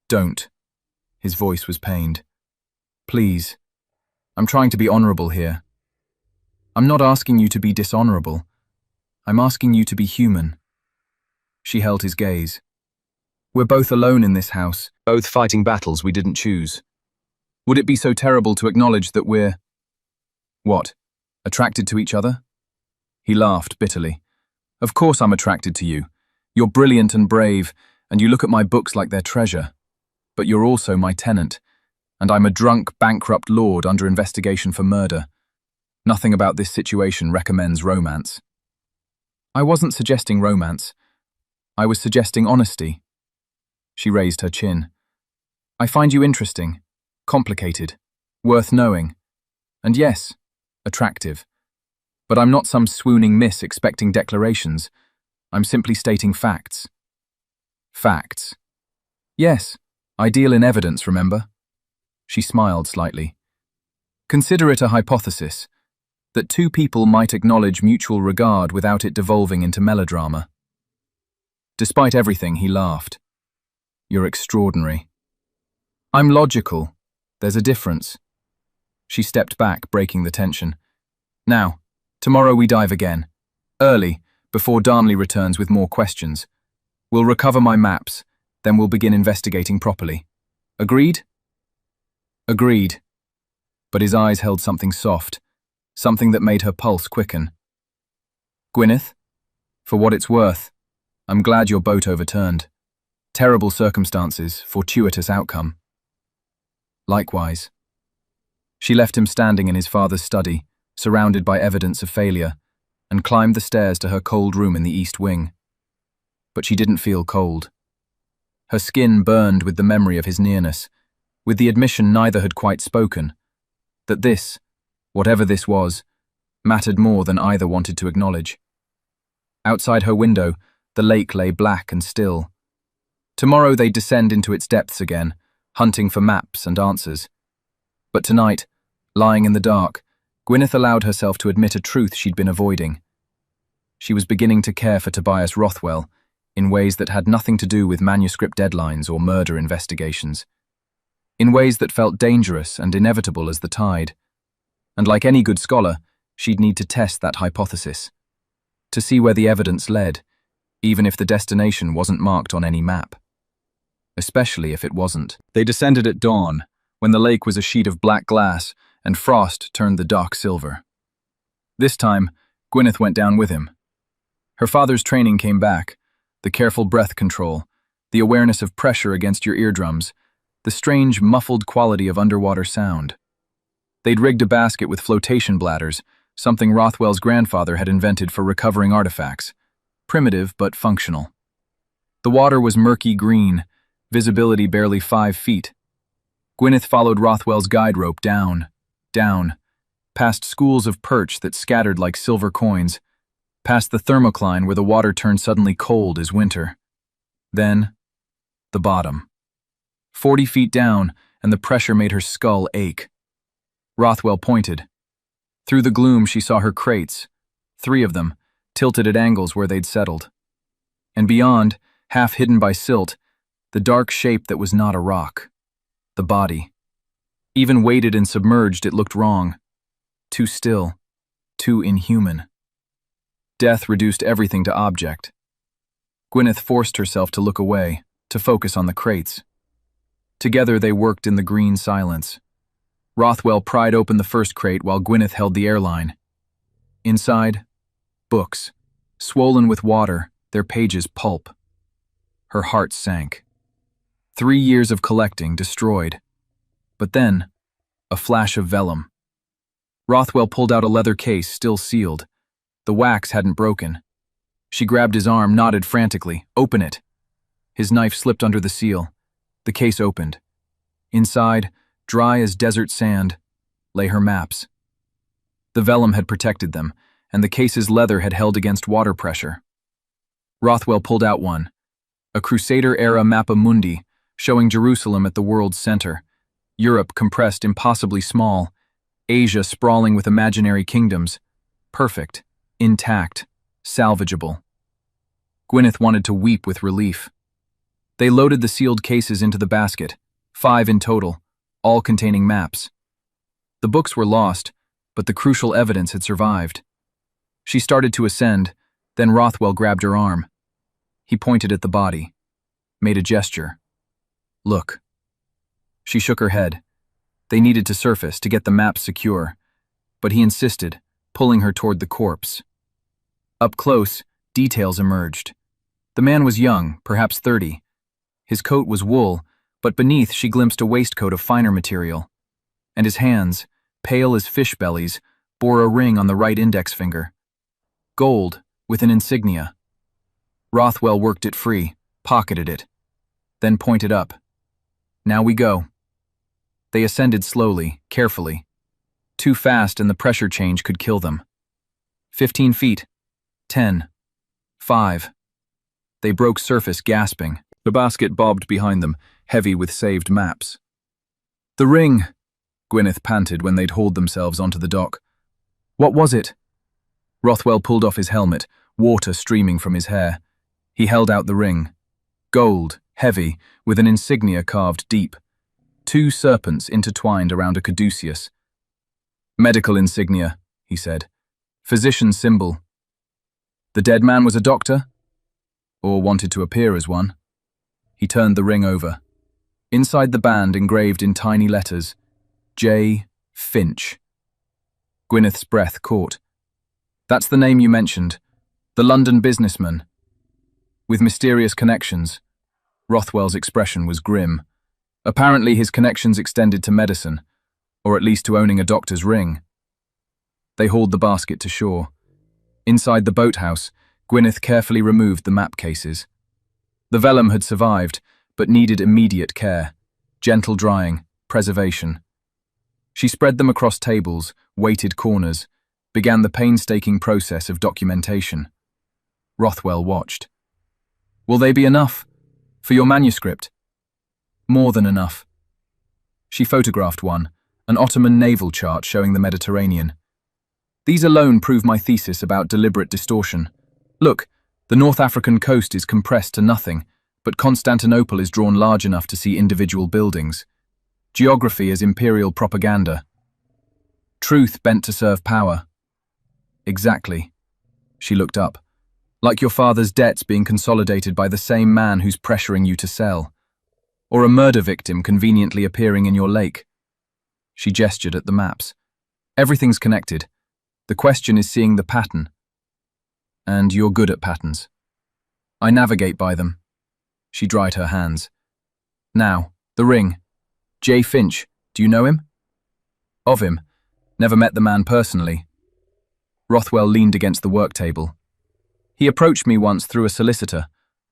Speaker 1: don't." His voice was pained. "Please. I'm trying to be honorable here. I'm not asking you to be dishonorable. I'm asking you to be human." She held his gaze. "We're both alone in this house, both fighting battles we didn't choose. Would it be so terrible to acknowledge that we're... what, attracted to each other?" He laughed bitterly. "Of course I'm attracted to you. You're brilliant and brave, and you look at my books like they're treasure. But you're also my tenant, and I'm a drunk, bankrupt lord under investigation for murder. Nothing about this situation recommends romance." I wasn't suggesting romance. I was suggesting honesty. She raised her chin. I find you interesting, complicated, worth knowing, and yes, attractive. But I'm not some swooning miss expecting declarations. I'm simply stating facts. Facts. Yes, I deal in evidence, remember? She smiled slightly. Consider it a hypothesis, that two people might acknowledge mutual regard without it devolving into melodrama. Despite everything, he laughed. You're extraordinary. I'm logical. There's a difference. She stepped back, breaking the tension. Now, tomorrow we dive again. Early, before Darnley returns with more questions. We'll recover my maps, then we'll begin investigating properly. Agreed? Agreed. But his eyes held something soft, something that made her pulse quicken. Gwyneth, for what it's worth, I'm glad your boat overturned. Terrible circumstances, fortuitous outcome. Likewise. She left him standing in his father's study, surrounded by evidence of failure, and climbed the stairs to her cold room in the east wing. But she didn't feel cold. Her skin burned with the memory of his nearness, with the admission neither had quite spoken, that this, whatever this was, mattered more than either wanted to acknowledge. Outside her window, the lake lay black and still. Tomorrow they'd descend into its depths again, hunting for maps and answers. But tonight, lying in the dark, Gwyneth allowed herself to admit a truth she'd been avoiding. She was beginning to care for Tobias Rothwell in ways that had nothing to do with manuscript deadlines or murder investigations. In ways that felt dangerous and inevitable as the tide. And like any good scholar, she'd need to test that hypothesis. To see where the evidence led, even if the destination wasn't marked on any map. Especially if it wasn't. They descended at dawn, when the lake was a sheet of black glass and frost turned the dock silver. This time, Gwyneth went down with him. Her father's training came back, the careful breath control, the awareness of pressure against your eardrums, the strange, muffled quality of underwater sound. They'd rigged a basket with flotation bladders, something Rothwell's grandfather had invented for recovering artifacts. Primitive but functional. The water was murky green, visibility barely 5 feet. Gwyneth followed Rothwell's guide rope down, past schools of perch that scattered like silver coins, past the thermocline where the water turned suddenly cold as winter. Then, the bottom. 40 feet down, and the pressure made her skull ache. Rothwell pointed. Through the gloom she saw her crates, 3 of them, tilted at angles where they'd settled. And beyond, half hidden by silt, the dark shape that was not a rock. The body. Even weighted and submerged, it looked wrong. Too still. Too inhuman. Death reduced everything to object. Gwyneth forced herself to look away, to focus on the crates. Together they worked in the green silence. Rothwell pried open the first crate while Gwyneth held the airline. Inside, books, swollen with water, their pages pulp. Her heart sank. 3 years of collecting destroyed. But then, a flash of vellum. Rothwell pulled out a leather case still sealed. The wax hadn't broken. She grabbed his arm, nodded frantically. Open it. His knife slipped under the seal. The case opened. Inside, dry as desert sand, lay her maps. The vellum had protected them, and the case's leather had held against water pressure. Rothwell pulled out one, a Crusader-era Mappa Mundi, showing Jerusalem at the world's center, Europe compressed impossibly small, Asia sprawling with imaginary kingdoms, perfect, intact, salvageable. Gwyneth wanted to weep with relief. They loaded the sealed cases into the basket, 5 in total, all containing maps. The books were lost, but the crucial evidence had survived. She started to ascend, then Rothwell grabbed her arm. He pointed at the body, made a gesture. Look. She shook her head. They needed to surface to get the maps secure, but he insisted, pulling her toward the corpse. Up close, details emerged. The man was young, perhaps 30. His coat was wool, but beneath she glimpsed a waistcoat of finer material. And his hands, pale as fish bellies, bore a ring on the right index finger. Gold, with an insignia. Rothwell worked it free, pocketed it, then pointed up. Now we go. They ascended slowly, carefully. Too fast and the pressure change could kill them. 15 feet. 10. 5. They broke surface, gasping. The basket bobbed behind them, heavy with saved maps. "The ring," Gwyneth panted when they'd hauled themselves onto the dock. "What was it?" Rothwell pulled off his helmet, water streaming from his hair. He held out the ring. Gold, heavy, with an insignia carved deep. 2 serpents intertwined around a caduceus. "Medical insignia," he said. "Physician's symbol." The dead man was a doctor? Or wanted to appear as one? He turned the ring over. Inside the band, engraved in tiny letters, J. Finch. Gwyneth's breath caught. "That's the name you mentioned. The London businessman. With mysterious connections." Rothwell's expression was grim. Apparently his connections extended to medicine, or at least to owning a doctor's ring. They hauled the basket to shore. Inside the boathouse, Gwyneth carefully removed the map cases. The vellum had survived, but needed immediate care, gentle drying, preservation. She spread them across tables, weighted corners, began the painstaking process of documentation. Rothwell watched. "Will they be enough? For your manuscript?" "More than enough." She photographed one, an Ottoman naval chart showing the Mediterranean. "These alone prove my thesis about deliberate distortion. Look, the North African coast is compressed to nothing, but Constantinople is drawn large enough to see individual buildings. Geography is imperial propaganda. Truth bent to serve power." "Exactly." She looked up. "Like your father's debts being consolidated by the same man who's pressuring you to sell. Or a murder victim conveniently appearing in your lake." She gestured at the maps. "Everything's connected. The question is seeing the pattern. And you're good at patterns." "I navigate by them." She dried her hands. "Now, the ring. J. Finch, do you know him?" "Of him. Never met the man personally." Rothwell leaned against the work table. "He approached me once through a solicitor,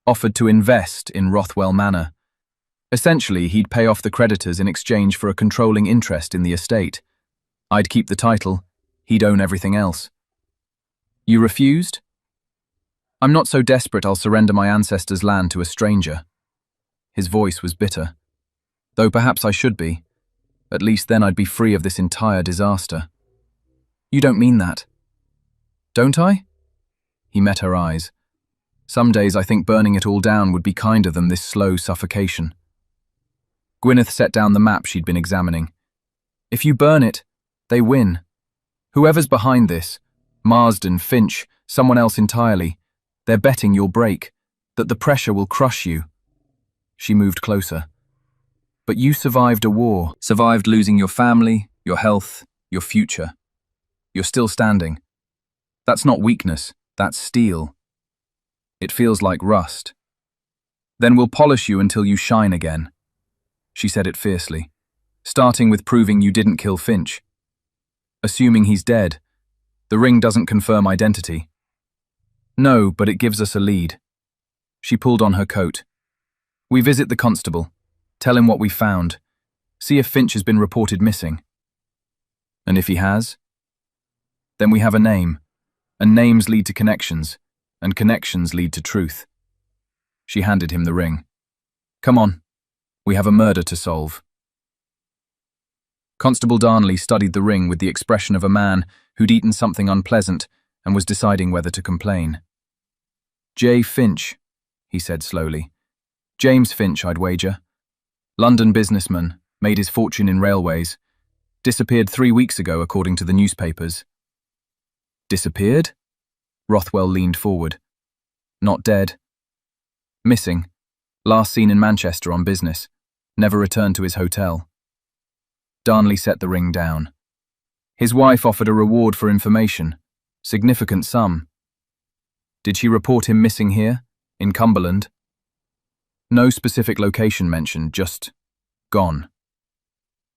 Speaker 1: offered to invest in Rothwell Manor. Essentially, he'd pay off the creditors in exchange for a controlling interest in the estate. I'd keep the title, he'd own everything else." "You refused?" "I'm not so desperate I'll surrender my ancestors' land to a stranger." His voice was bitter. "Though perhaps I should be. At least then I'd be free of this entire disaster." "You don't mean that." "Don't I?" He met her eyes. "Some days I think burning it all down would be kinder than this slow suffocation." Gwyneth set down the map she'd been examining. "If you burn it, they win. Whoever's behind this, Marsden, Finch, someone else entirely, they're betting you'll break, that the pressure will crush you." She moved closer. "But you survived a war, survived losing your family, your health, your future. You're still standing. That's not weakness, that's steel. It feels like rust. Then we'll polish you until you shine again." She said it fiercely, "starting with proving you didn't kill Finch. Assuming he's dead, the ring doesn't confirm identity." "No, but it gives us a lead." She pulled on her coat. "We visit the constable, tell him what we found, see if Finch has been reported missing. And if he has, then we have a name, and names lead to connections, and connections lead to truth." She handed him the ring. "Come on, we have a murder to solve." Constable Darnley studied the ring with the expression of a man who'd eaten something unpleasant and was deciding whether to complain. "J. Finch," he said slowly. "James Finch, I'd wager. London businessman, made his fortune in railways. Disappeared 3 weeks ago, according to the newspapers." "Disappeared?" Rothwell leaned forward. "Not dead. Missing. Last seen in Manchester on business. Never returned to his hotel." Darnley set the ring down. "His wife offered a reward for information. Significant sum. Did she report him missing here, in Cumberland?" "No specific location mentioned, just gone."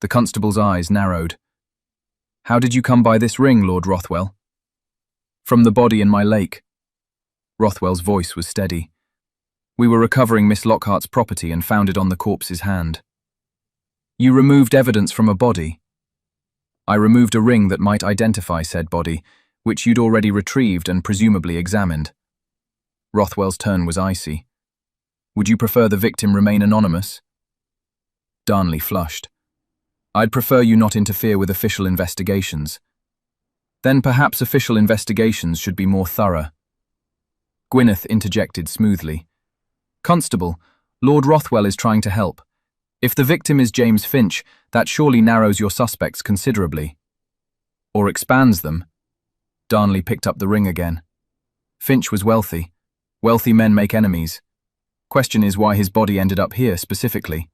Speaker 1: The constable's eyes narrowed. "How did you come by this ring, Lord Rothwell?" "From the body in my lake. Rothwell's voice was steady. "We were recovering Miss Lockhart's property and found it on the corpse's hand." "You removed evidence from a body?" "I removed a ring that might identify said body, which you'd already retrieved and presumably examined." Rothwell's tone was icy. "Would you prefer the victim remain anonymous?" Darnley flushed. "I'd prefer you not interfere with official investigations." "Then perhaps official investigations should be more thorough." Gwyneth interjected smoothly. "Constable, Lord Rothwell is trying to help. If the victim is James Finch, that surely narrows your suspects considerably." "Or expands them." Darnley picked up the ring again. "Finch was wealthy. Wealthy men make enemies. Question is why his body ended up here specifically."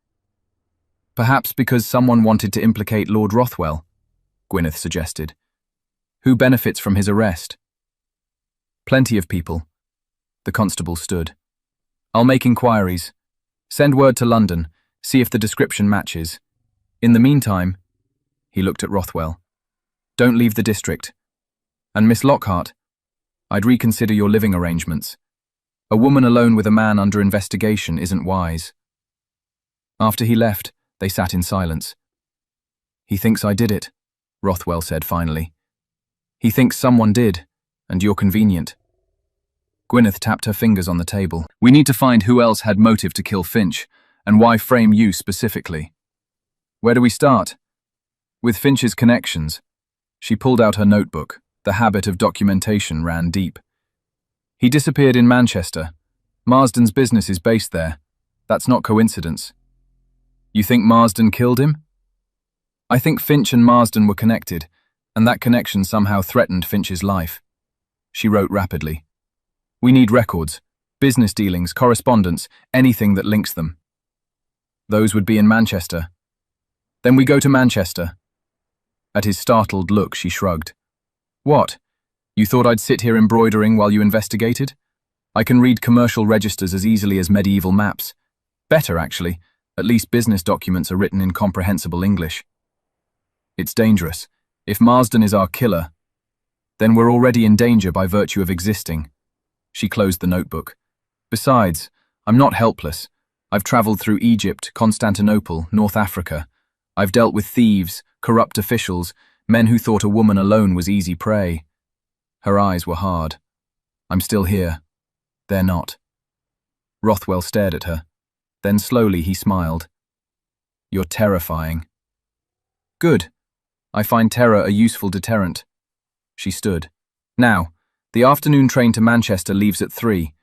Speaker 1: "Perhaps because someone wanted to implicate Lord Rothwell," Gwyneth suggested. "Who benefits from his arrest?" "Plenty of people." The constable stood. "I'll make inquiries. Send word to London, see if the description matches. In the meantime," he looked at Rothwell, "don't leave the district. And Miss Lockhart, I'd reconsider your living arrangements. A woman alone with a man under investigation isn't wise." After he left, they sat in silence. "He thinks I did it," Rothwell said finally. "He thinks someone did, and you're convenient." Gwyneth tapped her fingers on the table. "We need to find who else had motive to kill Finch, and why frame you specifically. Where do we start?" "With Finch's connections." She pulled out her notebook. The habit of documentation ran deep. "He disappeared in Manchester. Marsden's business is based there. That's not coincidence." "You think Marsden killed him?" "I think Finch and Marsden were connected, and that connection somehow threatened Finch's life." She wrote rapidly. "We need records, business dealings, correspondence, anything that links them." "Those would be in Manchester." "Then we go to Manchester." At his startled look, she shrugged. "What? You thought I'd sit here embroidering while you investigated? I can read commercial registers as easily as medieval maps. Better, actually. At least business documents are written in comprehensible English." "It's dangerous. If Marsden is our killer, then we're already in danger by virtue of existing." She closed the notebook. "Besides, I'm not helpless. I've traveled through Egypt, Constantinople, North Africa. I've dealt with thieves, corrupt officials, men who thought a woman alone was easy prey." Her eyes were hard. "I'm still here. They're not." Rothwell stared at her. Then slowly he smiled. "You're terrifying." "Good. I find terror a useful deterrent." She stood. "Now, the afternoon train to Manchester leaves at 3.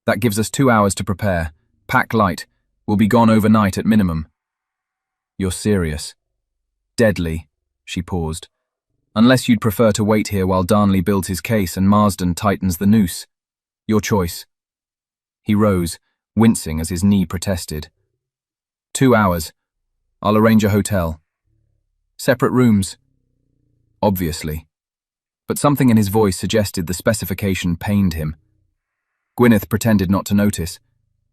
Speaker 1: That gives us 2 hours to prepare. Pack light. We'll be gone overnight at minimum." "You're serious." "Deadly." She paused. "Unless you'd prefer to wait here while Darnley builds his case and Marsden tightens the noose. Your choice." He rose, wincing as his knee protested. 2 hours. I'll arrange a hotel." "Separate rooms?" "Obviously." But something in his voice suggested the specification pained him. Gwyneth pretended not to notice,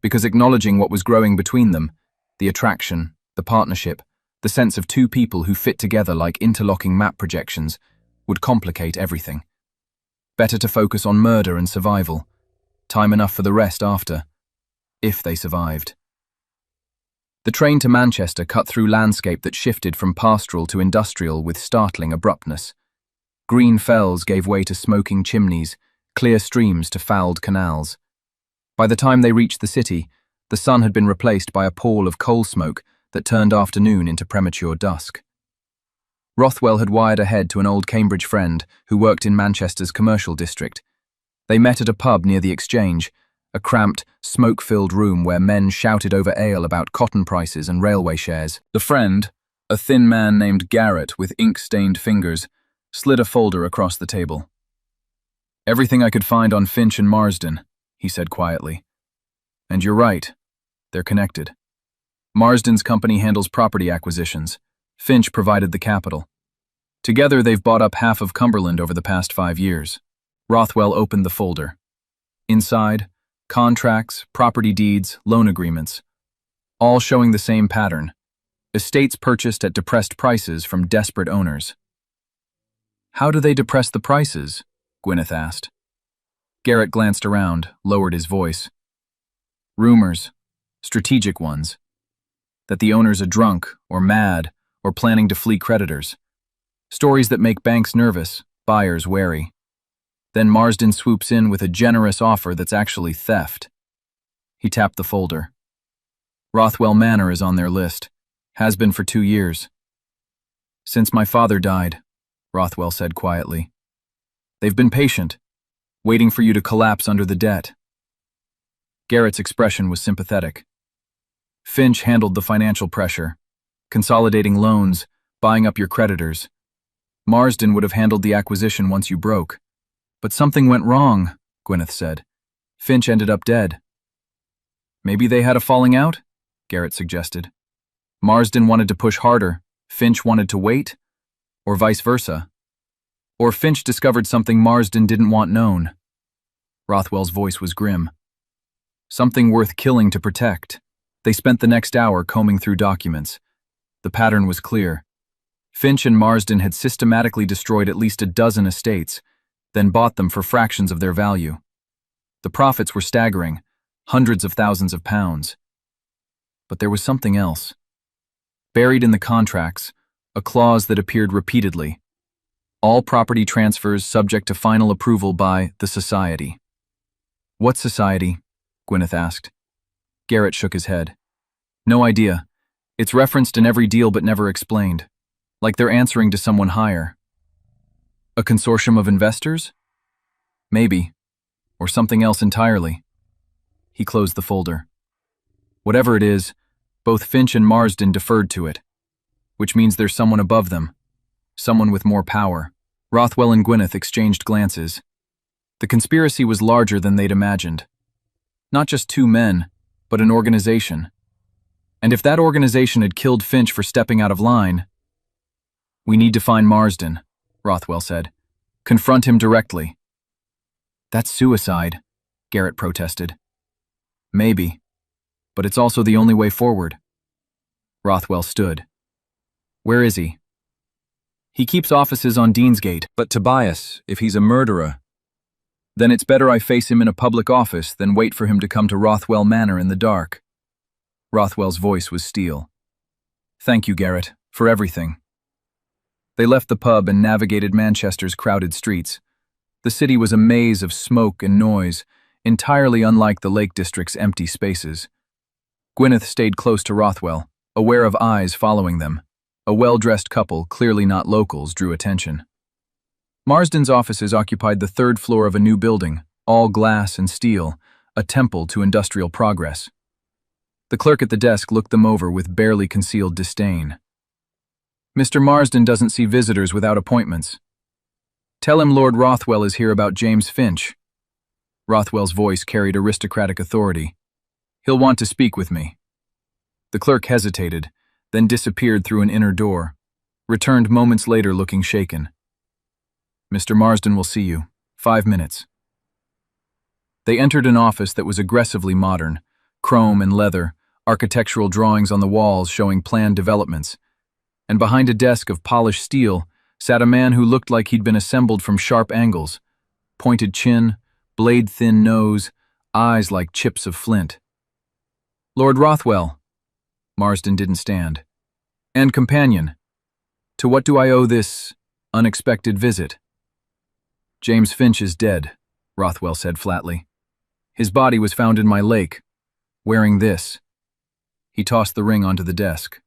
Speaker 1: because acknowledging what was growing between them, the attraction, the partnership, the sense of two people who fit together like interlocking map projections, would complicate everything. Better to focus on murder and survival. Time enough for the rest after. If they survived. The train to Manchester cut through landscape that shifted from pastoral to industrial with startling abruptness. Green fells gave way to smoking chimneys, clear streams to fouled canals. By the time they reached the city, the sun had been replaced by a pall of coal smoke that turned afternoon into premature dusk. Rothwell had wired ahead to an old Cambridge friend who worked in Manchester's commercial district. They met at a pub near the Exchange, a cramped, smoke-filled room where men shouted over ale about cotton prices and railway shares. The friend, a thin man named Garrett with ink-stained fingers, slid a folder across the table. "Everything I could find on Finch and Marsden," he said quietly. "And you're right. They're connected. Marsden's company handles property acquisitions. Finch provided the capital. Together they've bought up half of Cumberland over the past 5 years." Rothwell opened the folder. Inside, contracts, property deeds, loan agreements. All showing the same pattern. Estates purchased at depressed prices from desperate owners. "How do they depress the prices?" Gwyneth asked. Garrett glanced around, lowered his voice. Rumors, strategic ones, that the owner's a drunk or mad or planning to flee creditors. Stories that make banks nervous, buyers wary. Then Marsden swoops in with a generous offer that's actually theft. He tapped the folder. Rothwell Manor is on their list. Has been for 2 years. Since my father died, Rothwell said quietly. They've been patient, waiting for you to collapse under the debt. Garrett's expression was sympathetic. Finch handled the financial pressure, consolidating loans, buying up your creditors. Marsden would have handled the acquisition once you broke. But something went wrong, Gwyneth said. Finch ended up dead. Maybe they had a falling out? Garrett suggested. Marsden wanted to push harder, Finch wanted to wait, or vice versa. Or Finch discovered something Marsden didn't want known. Rothwell's voice was grim. Something worth killing to protect. They spent the next hour combing through documents. The pattern was clear. Finch and Marsden had systematically destroyed at least a dozen estates, then bought them for fractions of their value. The profits were staggering, hundreds of thousands of pounds. But there was something else. Buried in the contracts, a clause that appeared repeatedly. All property transfers subject to final approval by the Society. What society? Gwyneth asked. Garrett shook his head. No idea. It's referenced in every deal but never explained. Like they're answering to someone higher. A consortium of investors? Maybe. Or something else entirely. He closed the folder. Whatever it is, both Finch and Marsden deferred to it. Which means there's someone above them. Someone with more power. Rothwell and Gwyneth exchanged glances. The conspiracy was larger than they'd imagined. Not just 2 men, but an organization. And if that organization had killed Finch for stepping out of line... We need to find Marsden, Rothwell said. Confront him directly. That's suicide, Garrett protested. Maybe, but it's also the only way forward. Rothwell stood. Where is he? He keeps offices on Deansgate, but Tobias, if he's a murderer, then it's better I face him in a public office than wait for him to come to Rothwell Manor in the dark. Rothwell's voice was steel. Thank you, Garrett, for everything. They left the pub and navigated Manchester's crowded streets. The city was a maze of smoke and noise, entirely unlike the Lake District's empty spaces. Gwyneth stayed close to Rothwell, aware of eyes following them. A well-dressed couple, clearly not locals, drew attention. Marsden's offices occupied the 3rd floor of a new building, all glass and steel, a temple to industrial progress. The clerk at the desk looked them over with barely concealed disdain. Mr. Marsden doesn't see visitors without appointments. Tell him Lord Rothwell is here about James Finch. Rothwell's voice carried aristocratic authority. He'll want to speak with me. The clerk hesitated, then disappeared through an inner door, returned moments later looking shaken. Mr. Marsden will see you. 5 minutes. They entered an office that was aggressively modern, chrome and leather, architectural drawings on the walls showing planned developments, and behind a desk of polished steel sat a man who looked like he'd been assembled from sharp angles, pointed chin, blade-thin nose, eyes like chips of flint. Lord Rothwell. Marsden didn't stand. And companion. To what do I owe this unexpected visit? James Finch is dead, Rothwell said flatly. His body was found in my lake, wearing this. He tossed the ring onto the desk.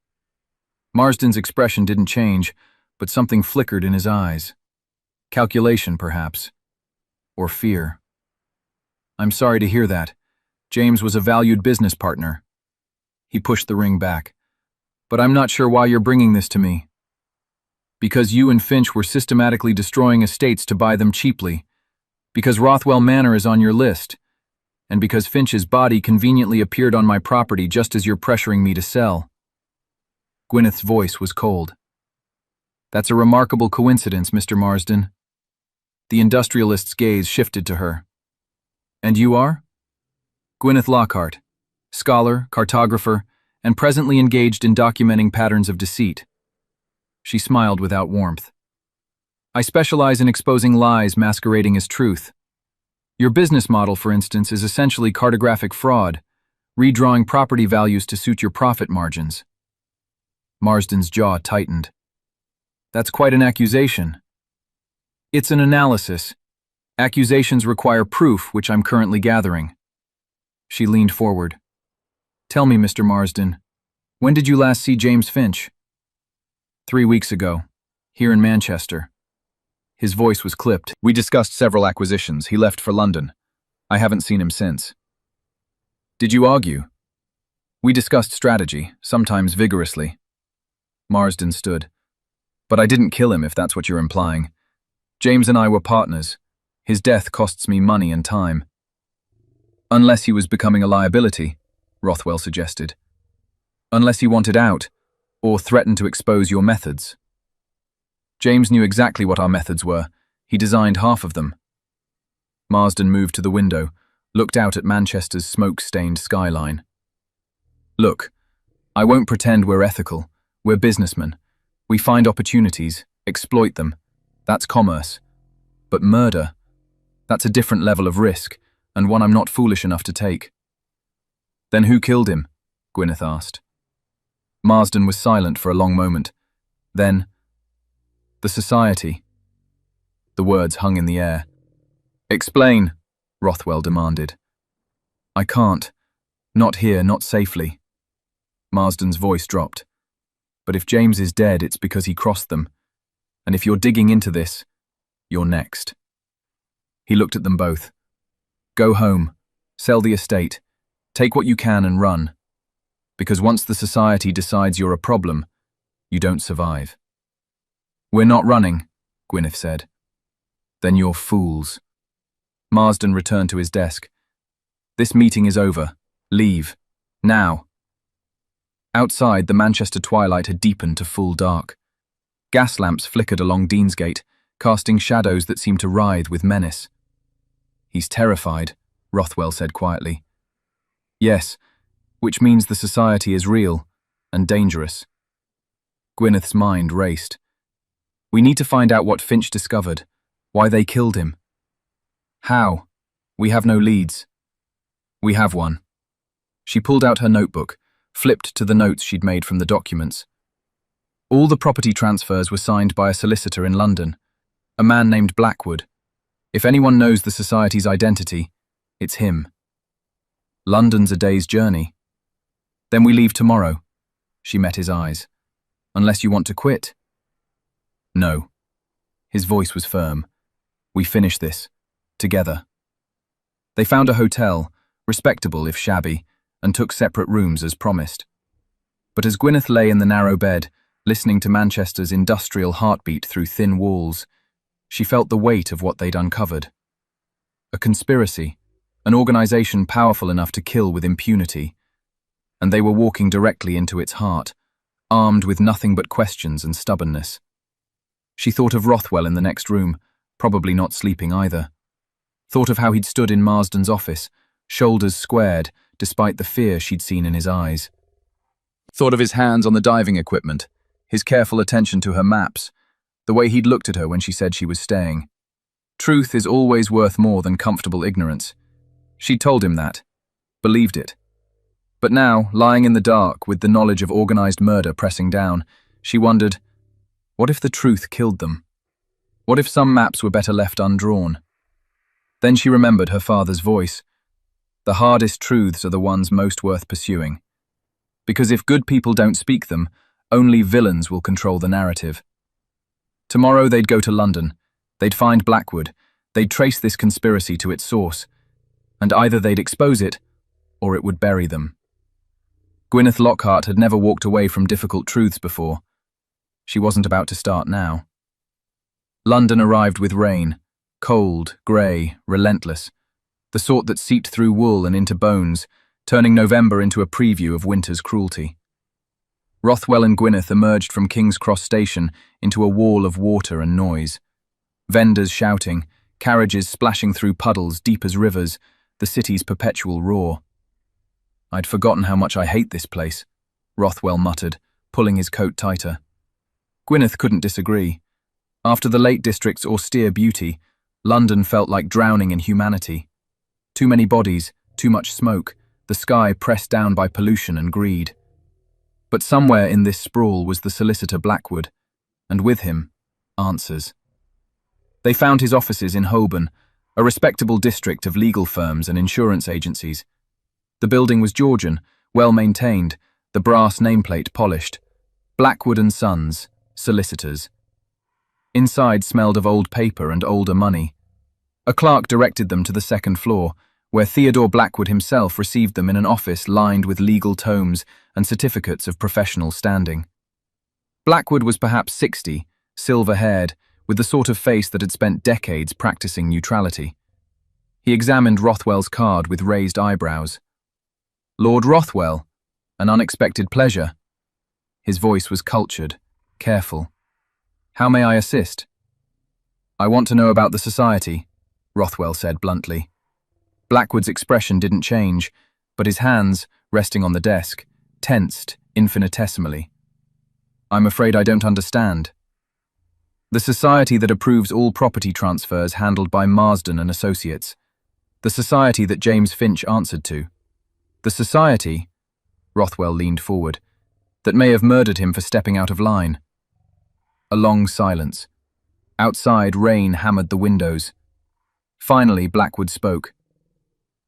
Speaker 1: Marsden's expression didn't change, but something flickered in his eyes. Calculation, perhaps. Or fear. I'm sorry to hear that. James was a valued business partner. He pushed the ring back. But I'm not sure why you're bringing this to me. Because you and Finch were systematically destroying estates to buy them cheaply. Because Rothwell Manor is on your list. And because Finch's body conveniently appeared on my property just as you're pressuring me to sell. Gwyneth's voice was cold. That's a remarkable coincidence, Mr. Marsden. The industrialist's gaze shifted to her. And you are? Gwyneth Lockhart, scholar, cartographer, and presently engaged in documenting patterns of deceit. She smiled without warmth. I specialize in exposing lies masquerading as truth. Your business model, for instance, is essentially cartographic fraud, redrawing property values to suit your profit margins. Marsden's jaw tightened. That's quite an accusation. It's an analysis. Accusations require proof, which I'm currently gathering. She leaned forward. Tell me, Mr. Marsden, when did you last see James Finch? 3 weeks ago, here in Manchester. His voice was clipped. We discussed several acquisitions. He left for London. I haven't seen him since. Did you argue? We discussed strategy, sometimes vigorously. Marsden stood. But I didn't kill him, if that's what you're implying. James and I were partners. His death costs me money and time. Unless he was becoming a liability, Rothwell suggested. Unless he wanted out, or threatened to expose your methods. James knew exactly what our methods were. He designed half of them. Marsden moved to the window, looked out at Manchester's smoke-stained skyline. Look, I won't pretend we're ethical. We're businessmen. We find opportunities, exploit them. That's commerce. But murder, that's a different level of risk, and one I'm not foolish enough to take. Then who killed him? Gwyneth asked. Marsden was silent for a long moment. Then, the society. The words hung in the air. Explain, Rothwell demanded. I can't. Not here, not safely. Marsden's voice dropped. But if James is dead, it's because he crossed them. And if you're digging into this, you're next. He looked at them both. Go home. Sell the estate. Take what you can and run. Because once the society decides you're a problem, you don't survive. We're not running, Gwyneth said. Then you're fools. Marsden returned to his desk. This meeting is over. Leave. Now. Outside, the Manchester twilight had deepened to full dark. Gas lamps flickered along Deansgate, casting shadows that seemed to writhe with menace. He's terrified, Rothwell said quietly. Yes, which means the society is real and dangerous. Gwyneth's mind raced. We need to find out what Finch discovered, why they killed him. How? We have no leads. We have one. She pulled out her notebook, flipped to the notes she'd made from the documents. All the property transfers were signed by a solicitor in London, a man named Blackwood. If anyone knows the society's identity, it's him. London's a day's journey. Then we leave tomorrow. She met his eyes. Unless you want to quit. No. His voice was firm. We finish this. Together. They found a hotel, respectable if shabby, and took separate rooms as promised. But as Gwyneth lay in the narrow bed, listening to Manchester's industrial heartbeat through thin walls, she felt the weight of what they'd uncovered. A conspiracy, an organization powerful enough to kill with impunity, and they were walking directly into its heart, armed with nothing but questions and stubbornness. She thought of Rothwell in the next room, probably not sleeping either. Thought of how he'd stood in Marsden's office, shoulders squared, despite the fear she'd seen in his eyes. Thought of his hands on the diving equipment, his careful attention to her maps, the way he'd looked at her when she said she was staying. Truth is always worth more than comfortable ignorance. She'd told him that, believed it. But now, lying in the dark with the knowledge of organized murder pressing down, she wondered, what if the truth killed them? What if some maps were better left undrawn? Then she remembered her father's voice. The hardest truths are the ones most worth pursuing. Because if good people don't speak them, only villains will control the narrative. Tomorrow they'd go to London. They'd find Blackwood. They'd trace this conspiracy to its source. And either they'd expose it, or it would bury them. Gwyneth Lockhart had never walked away from difficult truths before. She wasn't about to start now. London arrived with rain, cold, grey, relentless, the sort that seeped through wool and into bones, turning November into a preview of winter's cruelty. Rothwell and Gwyneth emerged from King's Cross Station into a wall of water and noise. Vendors shouting, carriages splashing through puddles deep as rivers, the city's perpetual roar. I'd forgotten how much I hate this place, Rothwell muttered, pulling his coat tighter. Gwyneth couldn't disagree. After the Lake District's austere beauty, London felt like drowning in humanity. Too many bodies, too much smoke, the sky pressed down by pollution and greed. But somewhere in this sprawl was the solicitor Blackwood, and with him, answers. They found his offices in Holborn, a respectable district of legal firms and insurance agencies. The building was Georgian, well maintained, the brass nameplate polished. Blackwood and Sons, solicitors. Inside smelled of old paper and older money. A clerk directed them to the second floor, where Theodore Blackwood himself received them in an office lined with legal tomes and certificates of professional standing. Blackwood was perhaps 60, silver-haired, with the sort of face that had spent decades practicing neutrality. He examined Rothwell's card with raised eyebrows. "Lord Rothwell, an unexpected pleasure." His voice was cultured, careful. "How may I assist?" "I want to know about the society," Rothwell said bluntly. Blackwood's expression didn't change, but his hands, resting on the desk, tensed infinitesimally. "I'm afraid I don't understand." "The society that approves all property transfers handled by Marsden and Associates. The society that James Finch answered to. The society," Rothwell leaned forward, "that may have murdered him for stepping out of line." A long silence. Outside, rain hammered the windows. Finally, Blackwood spoke.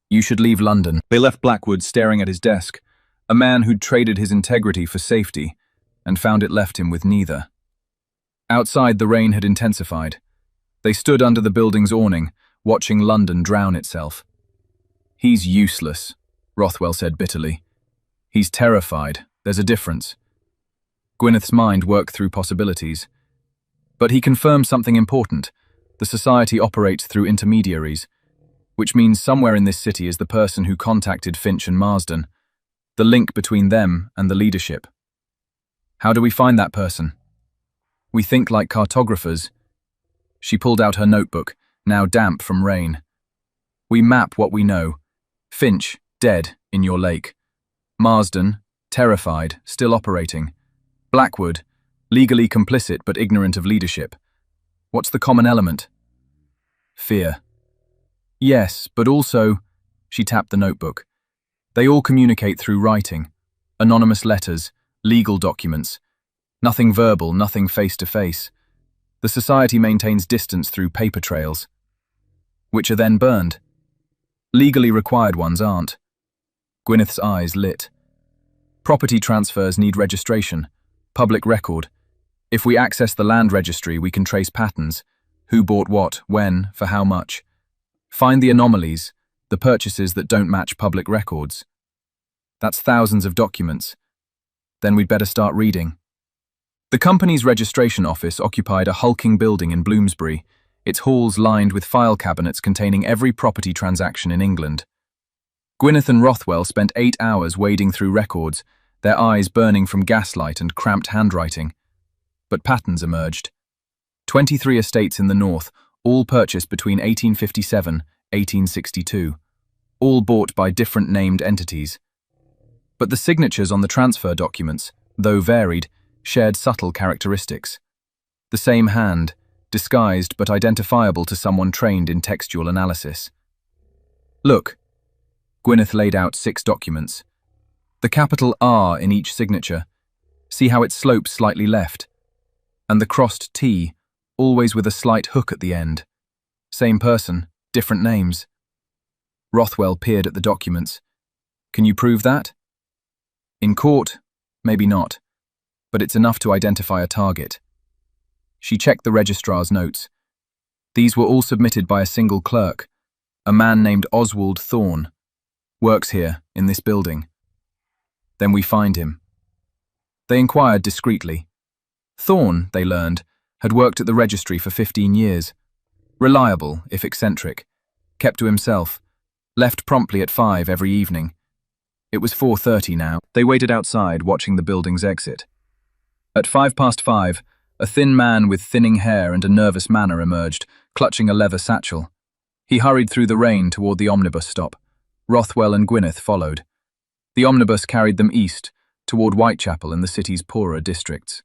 Speaker 1: "You should leave London." They left Blackwood staring at his desk, a man who'd traded his integrity for safety, and found it left him with neither. Outside, the rain had intensified. They stood under the building's awning, watching London drown itself. "He's useless," Rothwell said bitterly. "He's terrified. There's a difference." Gwyneth's mind worked through possibilities. But he confirmed something important. The society operates through intermediaries, which means somewhere in this city is the person who contacted Finch and Marsden, the link between them and the leadership. "How do we find that person?" "We think like cartographers." She pulled out her notebook, now damp from rain. "We map what we know. Finch, dead, in your lake. Marsden, terrified, still operating. Blackwood, legally complicit but ignorant of leadership. What's the common element?" "Fear." "Yes, but also," she tapped the notebook, "they all communicate through writing. Anonymous letters, legal documents. Nothing verbal, nothing face-to-face. The society maintains distance through paper trails, which are then burned. Legally required ones aren't." Gwyneth's eyes lit. "Property transfers need registration, public record. If we access the land registry, we can trace patterns. Who bought what, when, for how much. Find the anomalies, the purchases that don't match public records. That's thousands of documents. Then we'd better start reading." The company's registration office occupied a hulking building in Bloomsbury, its halls lined with file cabinets containing every property transaction in England. Gwyneth and Rothwell spent 8 hours wading through records, their eyes burning from gaslight and cramped handwriting. But patterns emerged. 23 estates in the north, all purchased between 1857 and 1862, all bought by different named entities. But the signatures on the transfer documents, though varied, shared subtle characteristics. The same hand, disguised but identifiable to someone trained in textual analysis. "Look." Gwyneth laid out 6 documents. "The capital R in each signature. See how it slopes slightly left. And the crossed T, always with a slight hook at the end. Same person, different names." Rothwell peered at the documents. "Can you prove that?" "In court, maybe not. But it's enough to identify a target." She checked the registrar's notes. These were all submitted by a single clerk, a man named Oswald Thorne. "Works here, in this building." "Then we find him." They inquired discreetly. Thorne, they learned, had worked at the registry for 15 years. Reliable, if eccentric. Kept to himself. Left promptly at 5 every evening. It was 4:30 now. They waited outside, watching the building's exit. At 5:05, a thin man with thinning hair and a nervous manner emerged, clutching a leather satchel. He hurried through the rain toward the omnibus stop. Rothwell and Gwyneth followed. The omnibus carried them east, toward Whitechapel and the city's poorer districts.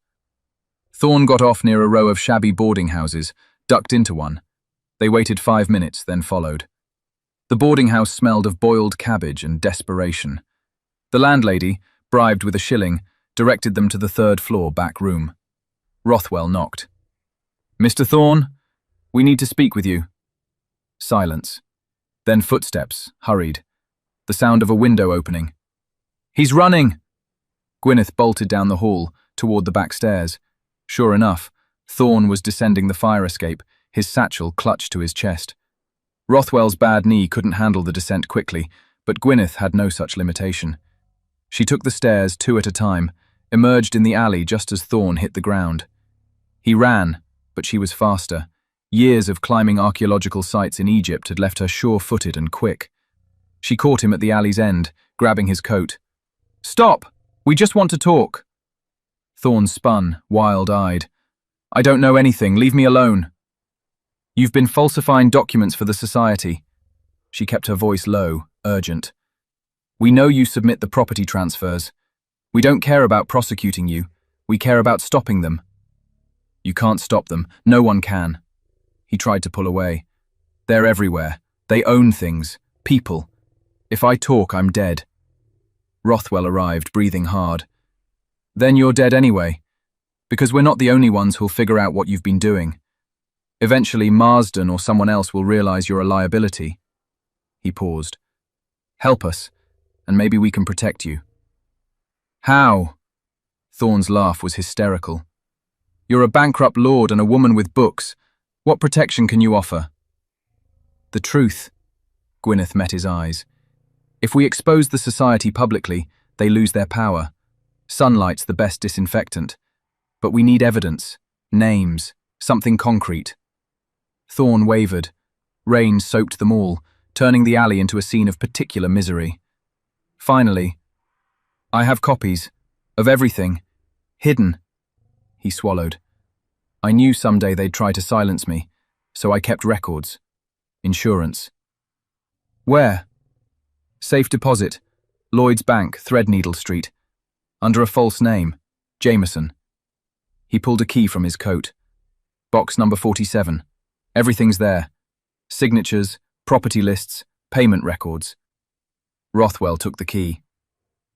Speaker 1: Thorne got off near a row of shabby boarding houses, ducked into one. They waited 5 minutes, then followed. The boarding house smelled of boiled cabbage and desperation. The landlady, bribed with a shilling, directed them to the third-floor back room. Rothwell knocked. "Mr. Thorne, we need to speak with you." Silence. Then footsteps, hurried. The sound of a window opening. "He's running!" Gwyneth bolted down the hall, toward the back stairs. Sure enough, Thorne was descending the fire escape, his satchel clutched to his chest. Rothwell's bad knee couldn't handle the descent quickly, but Gwyneth had no such limitation. She took the stairs 2 at a time, emerged in the alley just as Thorne hit the ground. He ran, but she was faster. Years of climbing archaeological sites in Egypt had left her sure-footed and quick. She caught him at the alley's end, grabbing his coat. "Stop! We just want to talk." Thorne spun, wild-eyed. "I don't know anything. Leave me alone." "You've been falsifying documents for the society." She kept her voice low, urgent. "We know you submit the property transfers. We don't care about prosecuting you. We care about stopping them." "You can't stop them. No one can." He tried to pull away. "They're everywhere. They own things. People. If I talk, I'm dead." Rothwell arrived, breathing hard. "Then you're dead anyway. Because we're not the only ones who'll figure out what you've been doing. Eventually, Marsden or someone else will realize you're a liability." He paused. "Help us, and maybe we can protect you." "How?" Thorne's laugh was hysterical. "You're a bankrupt lord and a woman with books. What protection can you offer?" "The truth." Gwyneth met his eyes. "If we expose the society publicly, they lose their power. Sunlight's the best disinfectant. But we need evidence, names, something concrete." Thorne wavered. Rain soaked them all, turning the alley into a scene of particular misery. Finally, "I have copies. Of everything. Hidden." He swallowed. "I knew someday they'd try to silence me, so I kept records. Insurance." "Where?" "Safe deposit. Lloyd's Bank, Threadneedle Street. Under a false name. Jameson." He pulled a key from his coat. "Box number 47. Everything's there. Signatures, property lists, payment records." Rothwell took the key.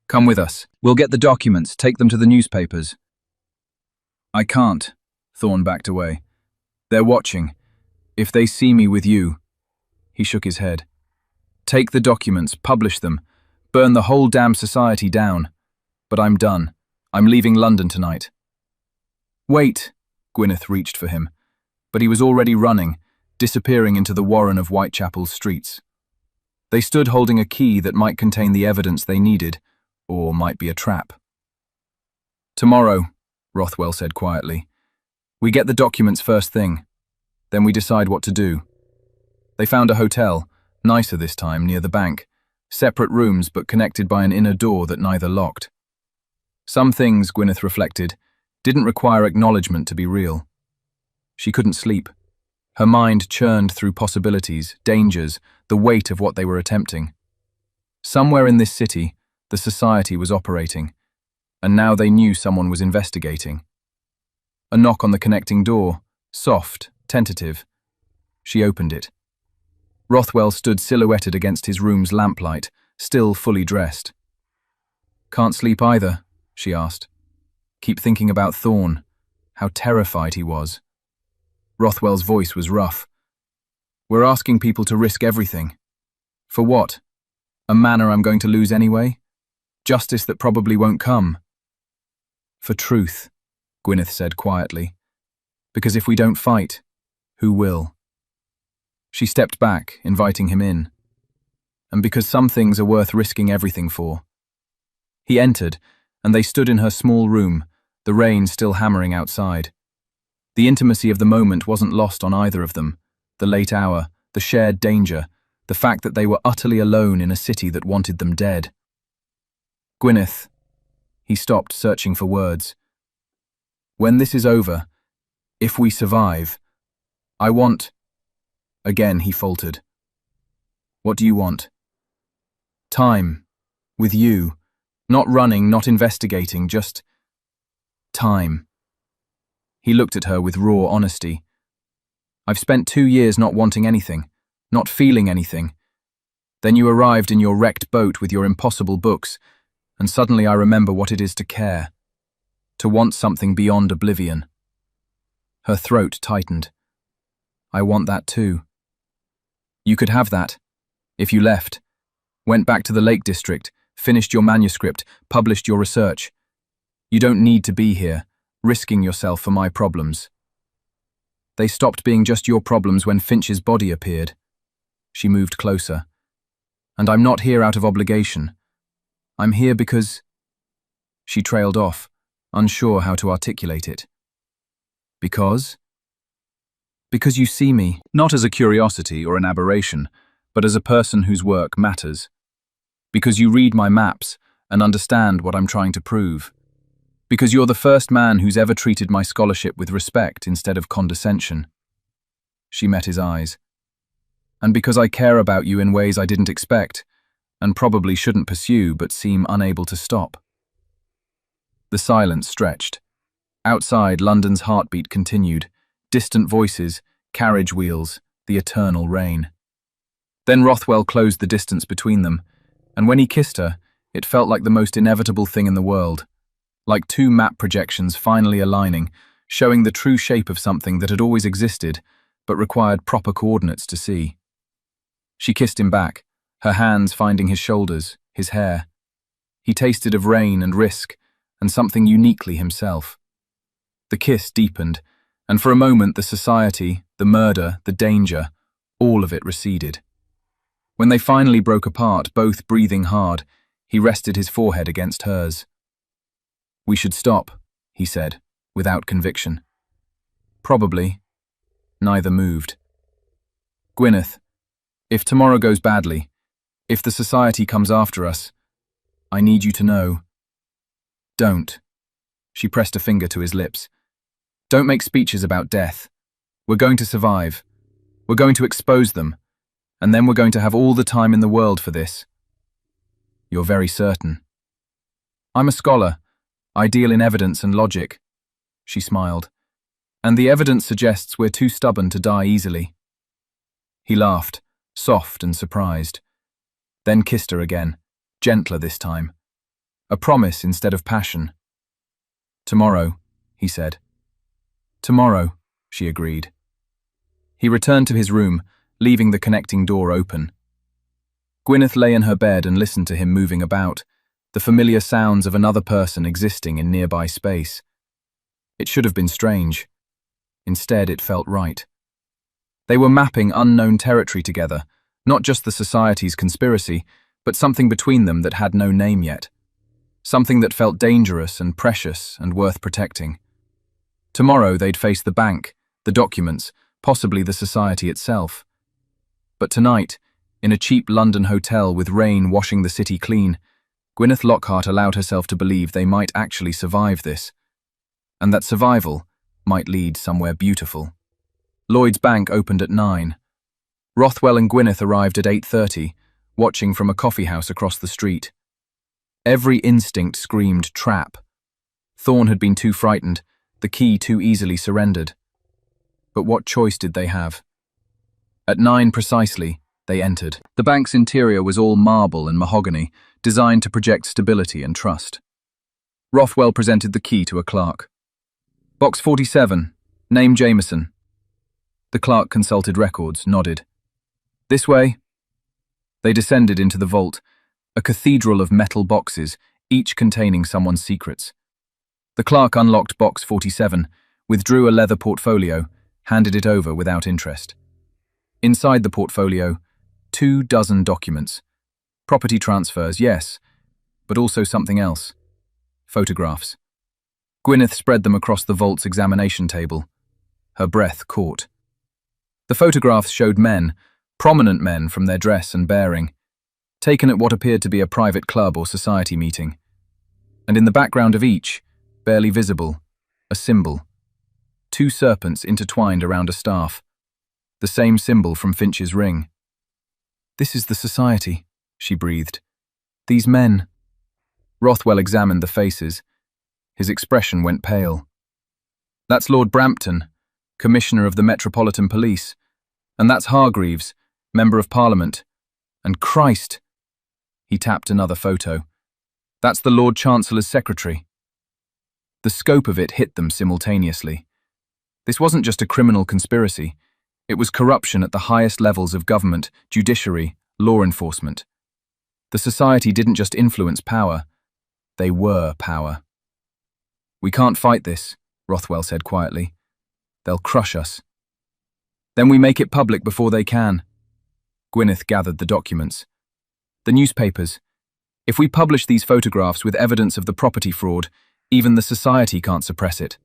Speaker 1: "Come with us. We'll get the documents, take them to the newspapers." "I can't." Thorne backed away. "They're watching. If they see me with you..." He shook his head. "Take the documents, publish them, burn the whole damn society down. But I'm done. I'm leaving London tonight." "Wait." Gwyneth reached for him. But he was already running, disappearing into the warren of Whitechapel's streets. They stood holding a key that might contain the evidence they needed, or might be a trap. "Tomorrow," Rothwell said quietly. "We get the documents first thing. Then we decide what to do." They found a hotel, nicer this time, near the bank. Separate rooms but connected by an inner door that neither locked. Some things, Gwyneth reflected, didn't require acknowledgement to be real. She couldn't sleep. Her mind churned through possibilities, dangers, the weight of what they were attempting. Somewhere in this city, the society was operating, and now they knew someone was investigating. A knock on the connecting door, soft, tentative. She opened it. Rothwell stood silhouetted against his room's lamplight, still fully dressed. "Can't sleep either?" she asked. "Keep thinking about Thorne, how terrified he was." Rothwell's voice was rough. "We're asking people to risk everything. For what? A manor I'm going to lose anyway? Justice that probably won't come." "For truth," Gwyneth said quietly. "Because if we don't fight, who will?" She stepped back, inviting him in. "And because some things are worth risking everything for." He entered, and they stood in her small room, the rain still hammering outside. The intimacy of the moment wasn't lost on either of them. The late hour, the shared danger, the fact that they were utterly alone in a city that wanted them dead. "Gwyneth," he stopped, searching for words. "When this is over, if we survive, I want..." Again he faltered. "What do you want?" "Time. With you. Not running, not investigating, just... time." He looked at her with raw honesty. I've spent 2 years not wanting anything, not feeling anything. Then you arrived in your wrecked boat with your impossible books, and suddenly I remember what it is to care, to want something beyond oblivion. Her throat tightened. I want that too. You could have that, if you left, went back to the Lake District, finished your manuscript, published your research. You don't need to be here, risking yourself for my problems. They stopped being just your problems when Finch's body appeared. She moved closer. And I'm not here out of obligation. I'm here because... She trailed off, unsure how to articulate it. Because? Because you see me, not as a curiosity or an aberration, but as a person whose work matters. Because you read my maps and understand what I'm trying to prove. Because you're the first man who's ever treated my scholarship with respect instead of condescension. She met his eyes. And because I care about you in ways I didn't expect, and probably shouldn't pursue but seem unable to stop. The silence stretched. Outside, London's heartbeat continued. Distant voices, carriage wheels, the eternal rain. Then Rothwell closed the distance between them, and when he kissed her, it felt like the most inevitable thing in the world. Like two map projections finally aligning, showing the true shape of something that had always existed, but required proper coordinates to see. She kissed him back, her hands finding his shoulders, his hair. He tasted of rain and risk, and something uniquely himself. The kiss deepened, and for a moment the society, the murder, the danger, all of it receded. When they finally broke apart, both breathing hard, he rested his forehead against hers. We should stop, he said, without conviction. Probably. Neither moved. Gwyneth, if tomorrow goes badly, if the society comes after us, I need you to know. Don't. She pressed a finger to his lips. Don't make speeches about death. We're going to survive. We're going to expose them. And then we're going to have all the time in the world for this. You're very certain. I'm a scholar. I deal in evidence and logic. She smiled. And the evidence suggests we're too stubborn to die easily. He laughed, soft and surprised. Then kissed her again, gentler this time. A promise instead of passion. Tomorrow, he said. Tomorrow, she agreed. He returned to his room, leaving the connecting door open. Gwyneth lay in her bed and listened to him moving about, the familiar sounds of another person existing in nearby space. It should have been strange. Instead, it felt right. They were mapping unknown territory together, not just the society's conspiracy, but something between them that had no name yet. Something that felt dangerous and precious and worth protecting. Tomorrow they'd face the bank, the documents, possibly the society itself. But tonight, in a cheap London hotel with rain washing the city clean, Gwyneth Lockhart allowed herself to believe they might actually survive this, and that survival might lead somewhere beautiful. Lloyd's Bank opened at 9. Rothwell and Gwyneth arrived at 8:30, watching from a coffeehouse across the street. Every instinct screamed trap. Thorne had been too frightened, the key too easily surrendered. But what choice did they have? At 9 precisely, they entered. The bank's interior was all marble and mahogany, designed to project stability and trust. Rothwell presented the key to a clerk. Box 47, name Jameson. The clerk consulted records, nodded. This way. They descended into the vault, a cathedral of metal boxes, each containing someone's secrets. The clerk unlocked box 47, withdrew a leather portfolio, handed it over without interest. Inside the portfolio, 24 documents. Property transfers, yes, but also something else. Photographs. Gwyneth spread them across the vault's examination table. Her breath caught. The photographs showed men, prominent men from their dress and bearing, taken at what appeared to be a private club or society meeting. And in the background of each, barely visible, a symbol. 2 serpents intertwined around a staff. The same symbol from Finch's ring. This is the society, she breathed. These men. Rothwell examined the faces. His expression went pale. That's Lord Brampton, Commissioner of the Metropolitan Police. And that's Hargreaves, Member of Parliament. And Christ! He tapped another photo. That's the Lord Chancellor's secretary. The scope of it hit them simultaneously. This wasn't just a criminal conspiracy. It was corruption at the highest levels of government, judiciary, law enforcement. The society didn't just influence power, they were power. We can't fight this, Rothwell said quietly. They'll crush us. Then we make it public before they can. Gwyneth gathered the documents. The newspapers. If we publish these photographs with evidence of the property fraud, even the society can't suppress it.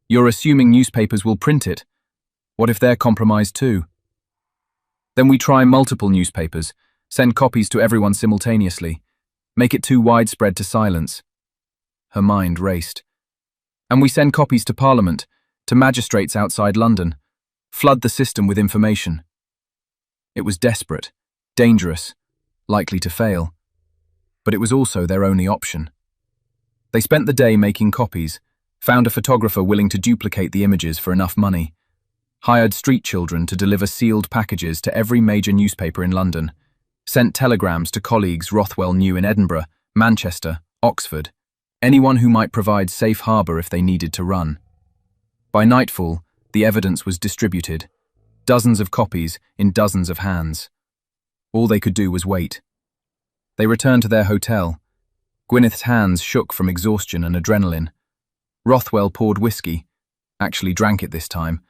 Speaker 1: You're assuming newspapers will print it. What if they're compromised too? Then we try multiple newspapers, send copies to everyone simultaneously, make it too widespread to silence. Her mind raced. And we send copies to Parliament, to magistrates outside London, flood the system with information. It was desperate, dangerous, likely to fail. But it was also their only option. They spent the day making copies, found a photographer willing to duplicate the images for enough money, hired street children to deliver sealed packages to every major newspaper in London, sent telegrams to colleagues Rothwell knew in Edinburgh, Manchester, Oxford, anyone who might provide safe harbour if they needed to run. By nightfall, the evidence was distributed, dozens of copies in dozens of hands. All they could do was wait. They returned to their hotel. Gwyneth's hands shook from exhaustion and adrenaline. Rothwell poured whiskey, actually drank it this time,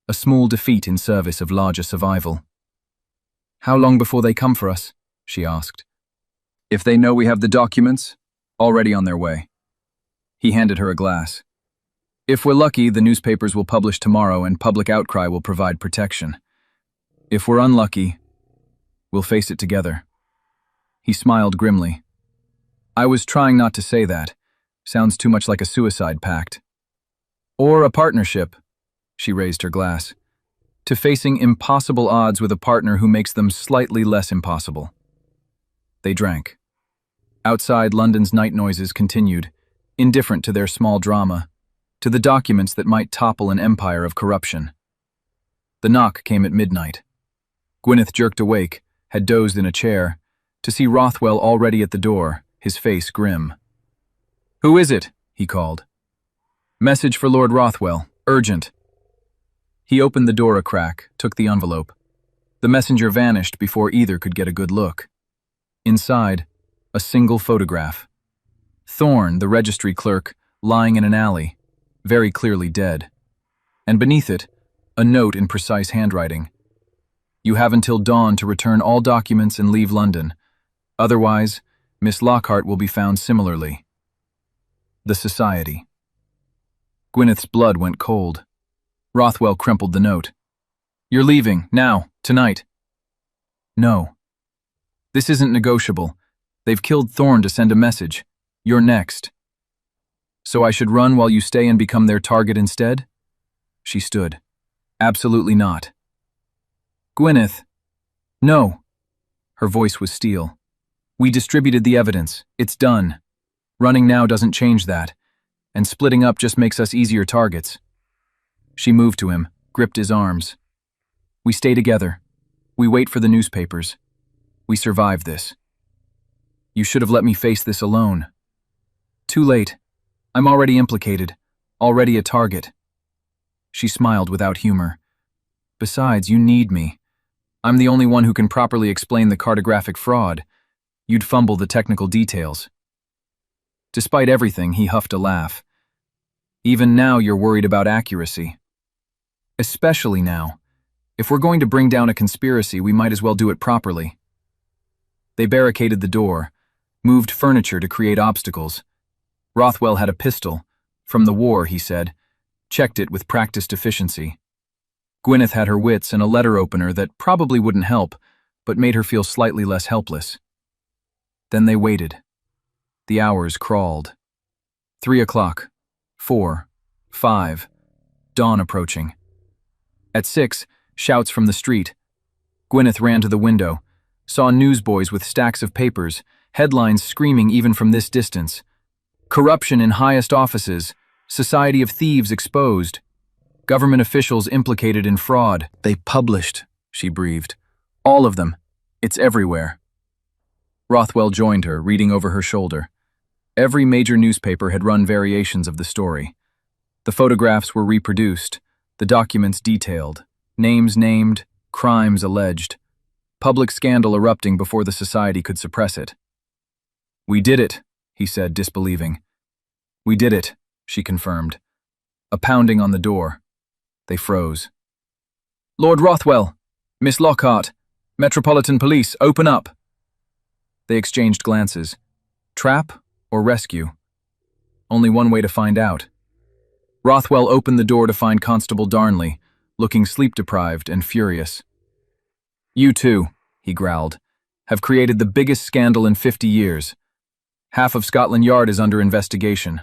Speaker 1: a small defeat in service of larger survival. How long before they come for us? She asked. If they know we have the documents, already on their way. He handed her a glass. If we're lucky, the newspapers will publish tomorrow and public outcry will provide protection. If we're unlucky, we'll face it together. He smiled grimly. I was trying not to say that. Sounds too much like a suicide pact. Or a partnership. She raised her glass. To facing impossible odds with a partner who makes them slightly less impossible. They drank. Outside, London's night noises continued, indifferent to their small drama, to the documents that might topple an empire of corruption. The knock came at midnight. Gwyneth jerked awake, had dozed in a chair, to see Rothwell already at the door, his face grim. Who is it? He called. Message for Lord Rothwell, urgent. He opened the door a crack, took the envelope. The messenger vanished before either could get a good look. Inside, a single photograph. Thorne, the registry clerk, lying in an alley, very clearly dead. And beneath it, a note in precise handwriting. You have until dawn to return all documents and leave London. Otherwise, Miss Lockhart will be found similarly. The Society. Gwyneth's blood went cold. Rothwell crumpled the note. You're leaving, now, tonight. No. This isn't negotiable. They've killed Thorne to send a message. You're next. So I should run while you stay and become their target instead? She stood. Absolutely not. Gwyneth. No. Her voice was steel. We distributed the evidence. It's done. Running now doesn't change that. And splitting up just makes us easier targets. She moved to him, gripped his arms. We stay together. We wait for the newspapers. We survive this. You should have let me face this alone. Too late. I'm already implicated, already a target. She smiled without humor. Besides, you need me. I'm the only one who can properly explain the cartographic fraud. You'd fumble the technical details. Despite everything, he huffed a laugh. Even now you're worried about accuracy. Especially now. If we're going to bring down a conspiracy, we might as well do it properly. They barricaded the door, moved furniture to create obstacles. Rothwell had a pistol. From the war, he said. Checked it with practiced efficiency. Gwyneth had her wits and a letter opener that probably wouldn't help, but made her feel slightly less helpless. Then they waited. The hours crawled. 3 o'clock. 4. 5. Dawn approaching. At 6, shouts from the street. Gwyneth ran to the window, saw newsboys with stacks of papers, headlines screaming even from this distance. Corruption in highest offices, Society of Thieves exposed. Government officials implicated in fraud. They published, she breathed. All of them. It's everywhere. Rothwell joined her, reading over her shoulder. Every major newspaper had run variations of the story. The photographs were reproduced, the documents detailed, names named, crimes alleged. Public scandal erupting before the society could suppress it. "We did it," he said, disbelieving. "We did it," she confirmed. A pounding on the door. They froze. "Lord Rothwell! Miss Lockhart! Metropolitan Police, open up!" They exchanged glances. Trap or rescue? Only one way to find out. Rothwell opened the door to find Constable Darnley, looking sleep-deprived and furious. "You two," he growled, "have created the biggest scandal in 50 years. Half of Scotland Yard is under investigation.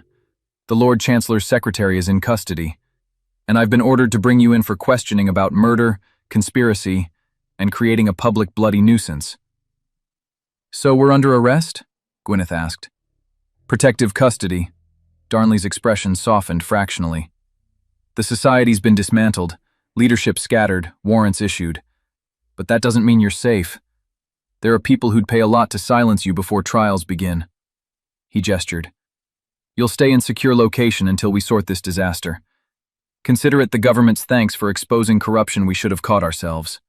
Speaker 1: The Lord Chancellor's secretary is in custody, and I've been ordered to bring you in for questioning about murder, conspiracy, and creating a public bloody nuisance." "So we're under arrest?" Gwyneth asked. "Protective custody." Darnley's expression softened fractionally. "The society's been dismantled, leadership scattered, warrants issued. But that doesn't mean you're safe. There are people who'd pay a lot to silence you before trials begin." He gestured. "You'll stay in secure location until we sort this disaster. Consider it the government's thanks for exposing corruption we should have caught ourselves."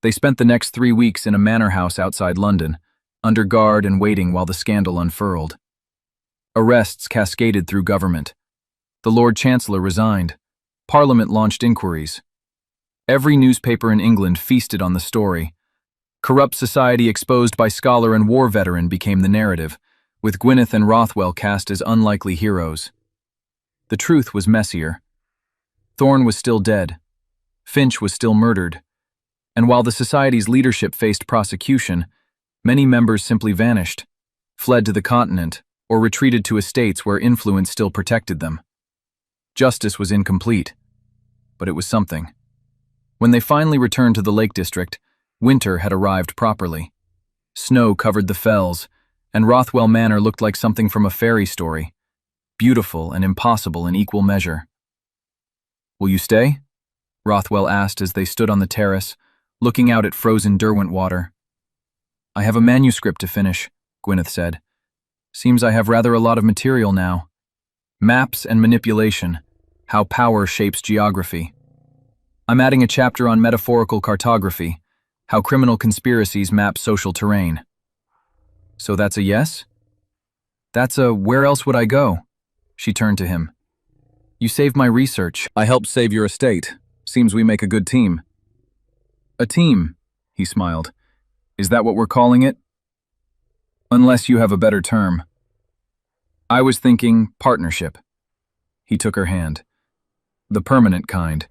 Speaker 1: They spent the next 3 weeks in a manor house outside London, under guard and waiting while the scandal unfurled. Arrests cascaded through government. The Lord Chancellor resigned. Parliament launched inquiries. Every newspaper in England feasted on the story. Corrupt society exposed by scholar and war veteran became the narrative, with Gwyneth and Rothwell cast as unlikely heroes. The truth was messier. Thorne was still dead. Finch was still murdered. And while the society's leadership faced prosecution, many members simply vanished, fled to the continent, or retreated to estates where influence still protected them. Justice was incomplete, but it was something. When they finally returned to the Lake District, winter had arrived properly. Snow covered the fells, and Rothwell Manor looked like something from a fairy story, beautiful and impossible in equal measure. "Will you stay?" Rothwell asked as they stood on the terrace, looking out at frozen Derwentwater. "I have a manuscript to finish," Gwyneth said. "Seems I have rather a lot of material now. Maps and manipulation, how power shapes geography. I'm adding a chapter on metaphorical cartography, how criminal conspiracies map social terrain." "So that's a yes?" "That's a where else would I go?" She turned to him. "You saved my research. I helped save your estate. Seems we make a good team." "A team," he smiled. "Is that what we're calling it?" "Unless you have a better term." "I was thinking partnership." He took her hand. "The permanent kind,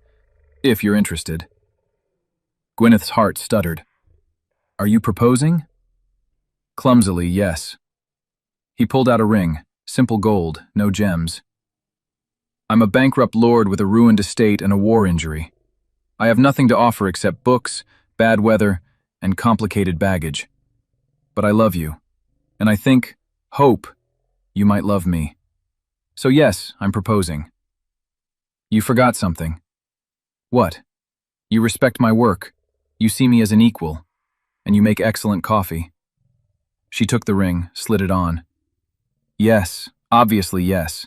Speaker 1: if you're interested." Gwyneth's heart stuttered. "Are you proposing?" Clumsily, yes. He pulled out a ring, simple gold, no gems. "I'm a bankrupt lord with a ruined estate and a war injury. I have nothing to offer except books, bad weather, and complicated baggage. But I love you, and I hope, you might love me. So yes, I'm proposing." "You forgot something." "What?" "You respect my work. You see me as an equal. And you make excellent coffee." She took the ring, slid it on. "Yes, obviously yes."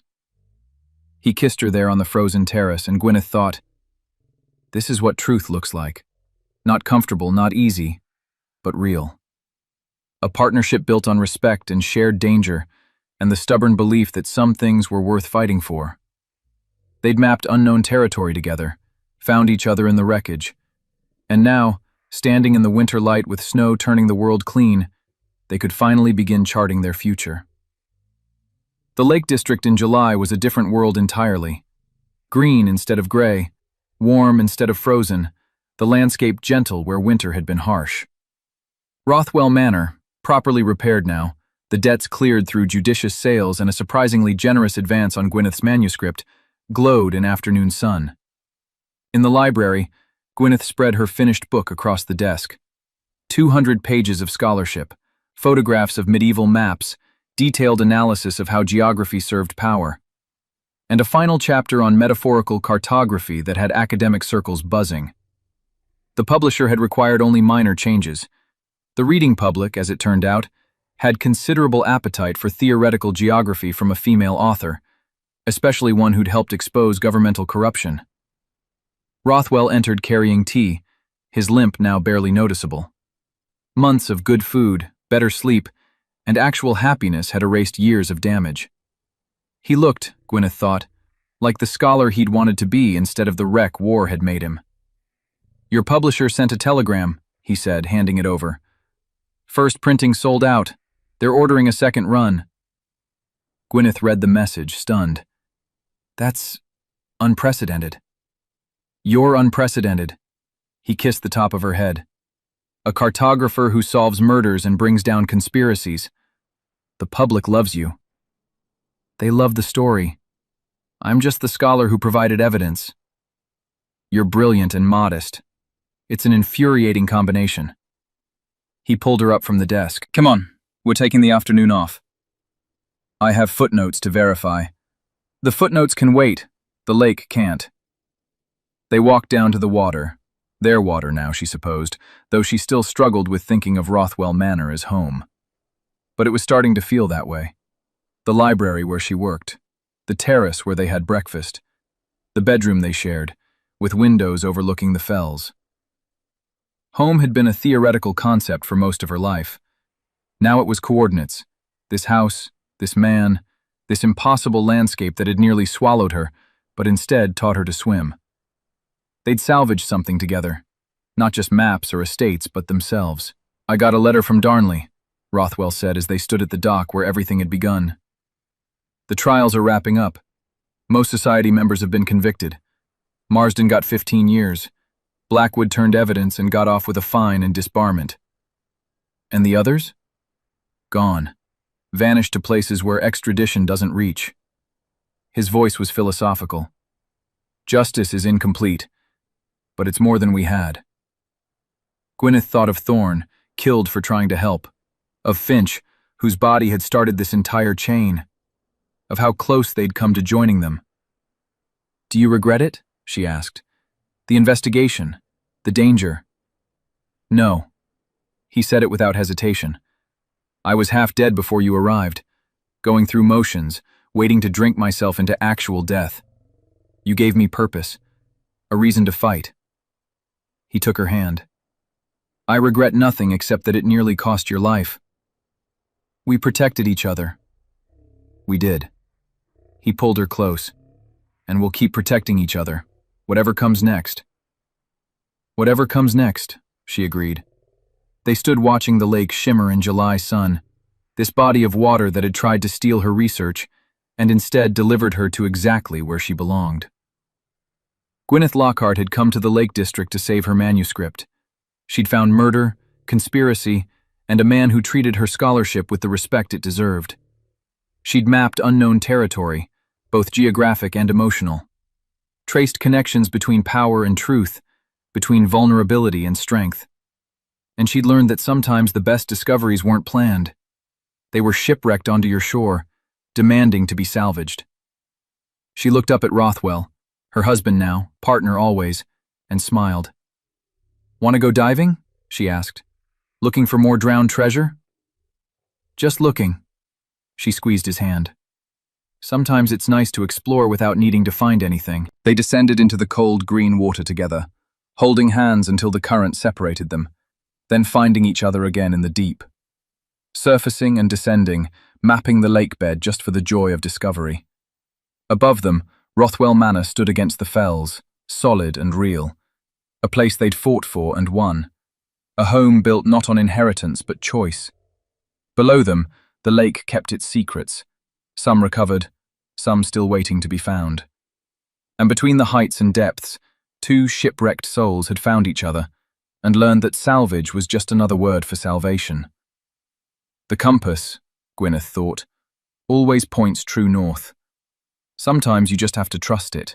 Speaker 1: He kissed her there on the frozen terrace, and Gwyneth thought, this is what truth looks like. Not comfortable, not easy, but real. A partnership built on respect and shared danger, and the stubborn belief that some things were worth fighting for. They'd mapped unknown territory together, found each other in the wreckage, and now, standing in the winter light with snow turning the world clean, they could finally begin charting their future. The Lake District in July was a different world entirely. Green instead of gray, warm instead of frozen, the landscape gentle where winter had been harsh. Rothwell Manor, properly repaired now, the debts cleared through judicious sales and a surprisingly generous advance on Gwyneth's manuscript, glowed in afternoon sun. In the library, Gwyneth spread her finished book across the desk. 200 pages of scholarship, photographs of medieval maps, detailed analysis of how geography served power. and a final chapter on metaphorical cartography that had academic circles buzzing. The publisher had required only minor changes. The reading public, as it turned out, had considerable appetite for theoretical geography from a female author, especially one who'd helped expose governmental corruption. Rothwell entered carrying tea, his limp now barely noticeable. Months of good food, better sleep, and actual happiness had erased years of damage. He looked, Gwyneth thought, like the scholar he'd wanted to be instead of the wreck war had made him. "Your publisher sent a telegram," he said, handing it over. "First printing sold out. They're ordering a second run." Gwyneth read the message, stunned. "That's unprecedented." "You're unprecedented." He kissed the top of her head. "A cartographer who solves murders and brings down conspiracies. The public loves you." "They love the story. I'm just the scholar who provided evidence." "You're brilliant and modest. It's an infuriating combination." He pulled her up from the desk. "Come on, we're taking the afternoon off." "I have footnotes to verify." "The footnotes can wait. The lake can't." They walked down to the water. Their water now, she supposed, though she still struggled with thinking of Rothwell Manor as home. But it was starting to feel that way. The library where she worked, the terrace where they had breakfast, the bedroom they shared, with windows overlooking the fells. Home had been a theoretical concept for most of her life. Now it was coordinates. This house, this man, this impossible landscape that had nearly swallowed her, but instead taught her to swim. They'd salvaged something together. Not just maps or estates, but themselves. "I got a letter from Darnley," Rothwell said as they stood at the dock where everything had begun. "The trials are wrapping up. Most society members have been convicted. Marsden got 15 years. Blackwood turned evidence and got off with a fine and disbarment. And the others? Gone. Vanished to places where extradition doesn't reach." His voice was philosophical. "Justice is incomplete, but it's more than we had." Gwyneth thought of Thorne, killed for trying to help. Of Finch, whose body had started this entire chain. Of how close they'd come to joining them. "Do you regret it?" she asked. "The investigation, the danger?" "No." He said it without hesitation. "I was half dead before you arrived, going through motions, waiting to drink myself into actual death. You gave me purpose, a reason to fight." He took her hand. "I regret nothing except that it nearly cost your life. We protected each other." "We did." He pulled her close. "And we'll keep protecting each other, whatever comes next." "Whatever comes next," she agreed. They stood watching the lake shimmer in July sun, this body of water that had tried to steal her research and instead delivered her to exactly where she belonged. Gwyneth Lockhart had come to the Lake District to save her manuscript. She'd found murder, conspiracy, and a man who treated her scholarship with the respect it deserved. She'd mapped unknown territory, both geographic and emotional, traced connections between power and truth, between vulnerability and strength. And she'd learned that sometimes the best discoveries weren't planned. They were shipwrecked onto your shore, demanding to be salvaged. She looked up at Rothwell, her husband now, partner always, and smiled. "Want to go diving?" she asked. "Looking for more drowned treasure?" "Just looking." She squeezed his hand. "Sometimes it's nice to explore without needing to find anything." They descended into the cold green water together, holding hands until the current separated them, then finding each other again in the deep. Surfacing and descending, mapping the lake bed just for the joy of discovery. Above them, Rothwell Manor stood against the fells, solid and real. A place they'd fought for and won. A home built not on inheritance but choice. Below them, the lake kept its secrets, some recovered, some still waiting to be found. And between the heights and depths, two shipwrecked souls had found each other and learned that salvage was just another word for salvation. The compass, Gwyneth thought, always points true north. Sometimes you just have to trust it.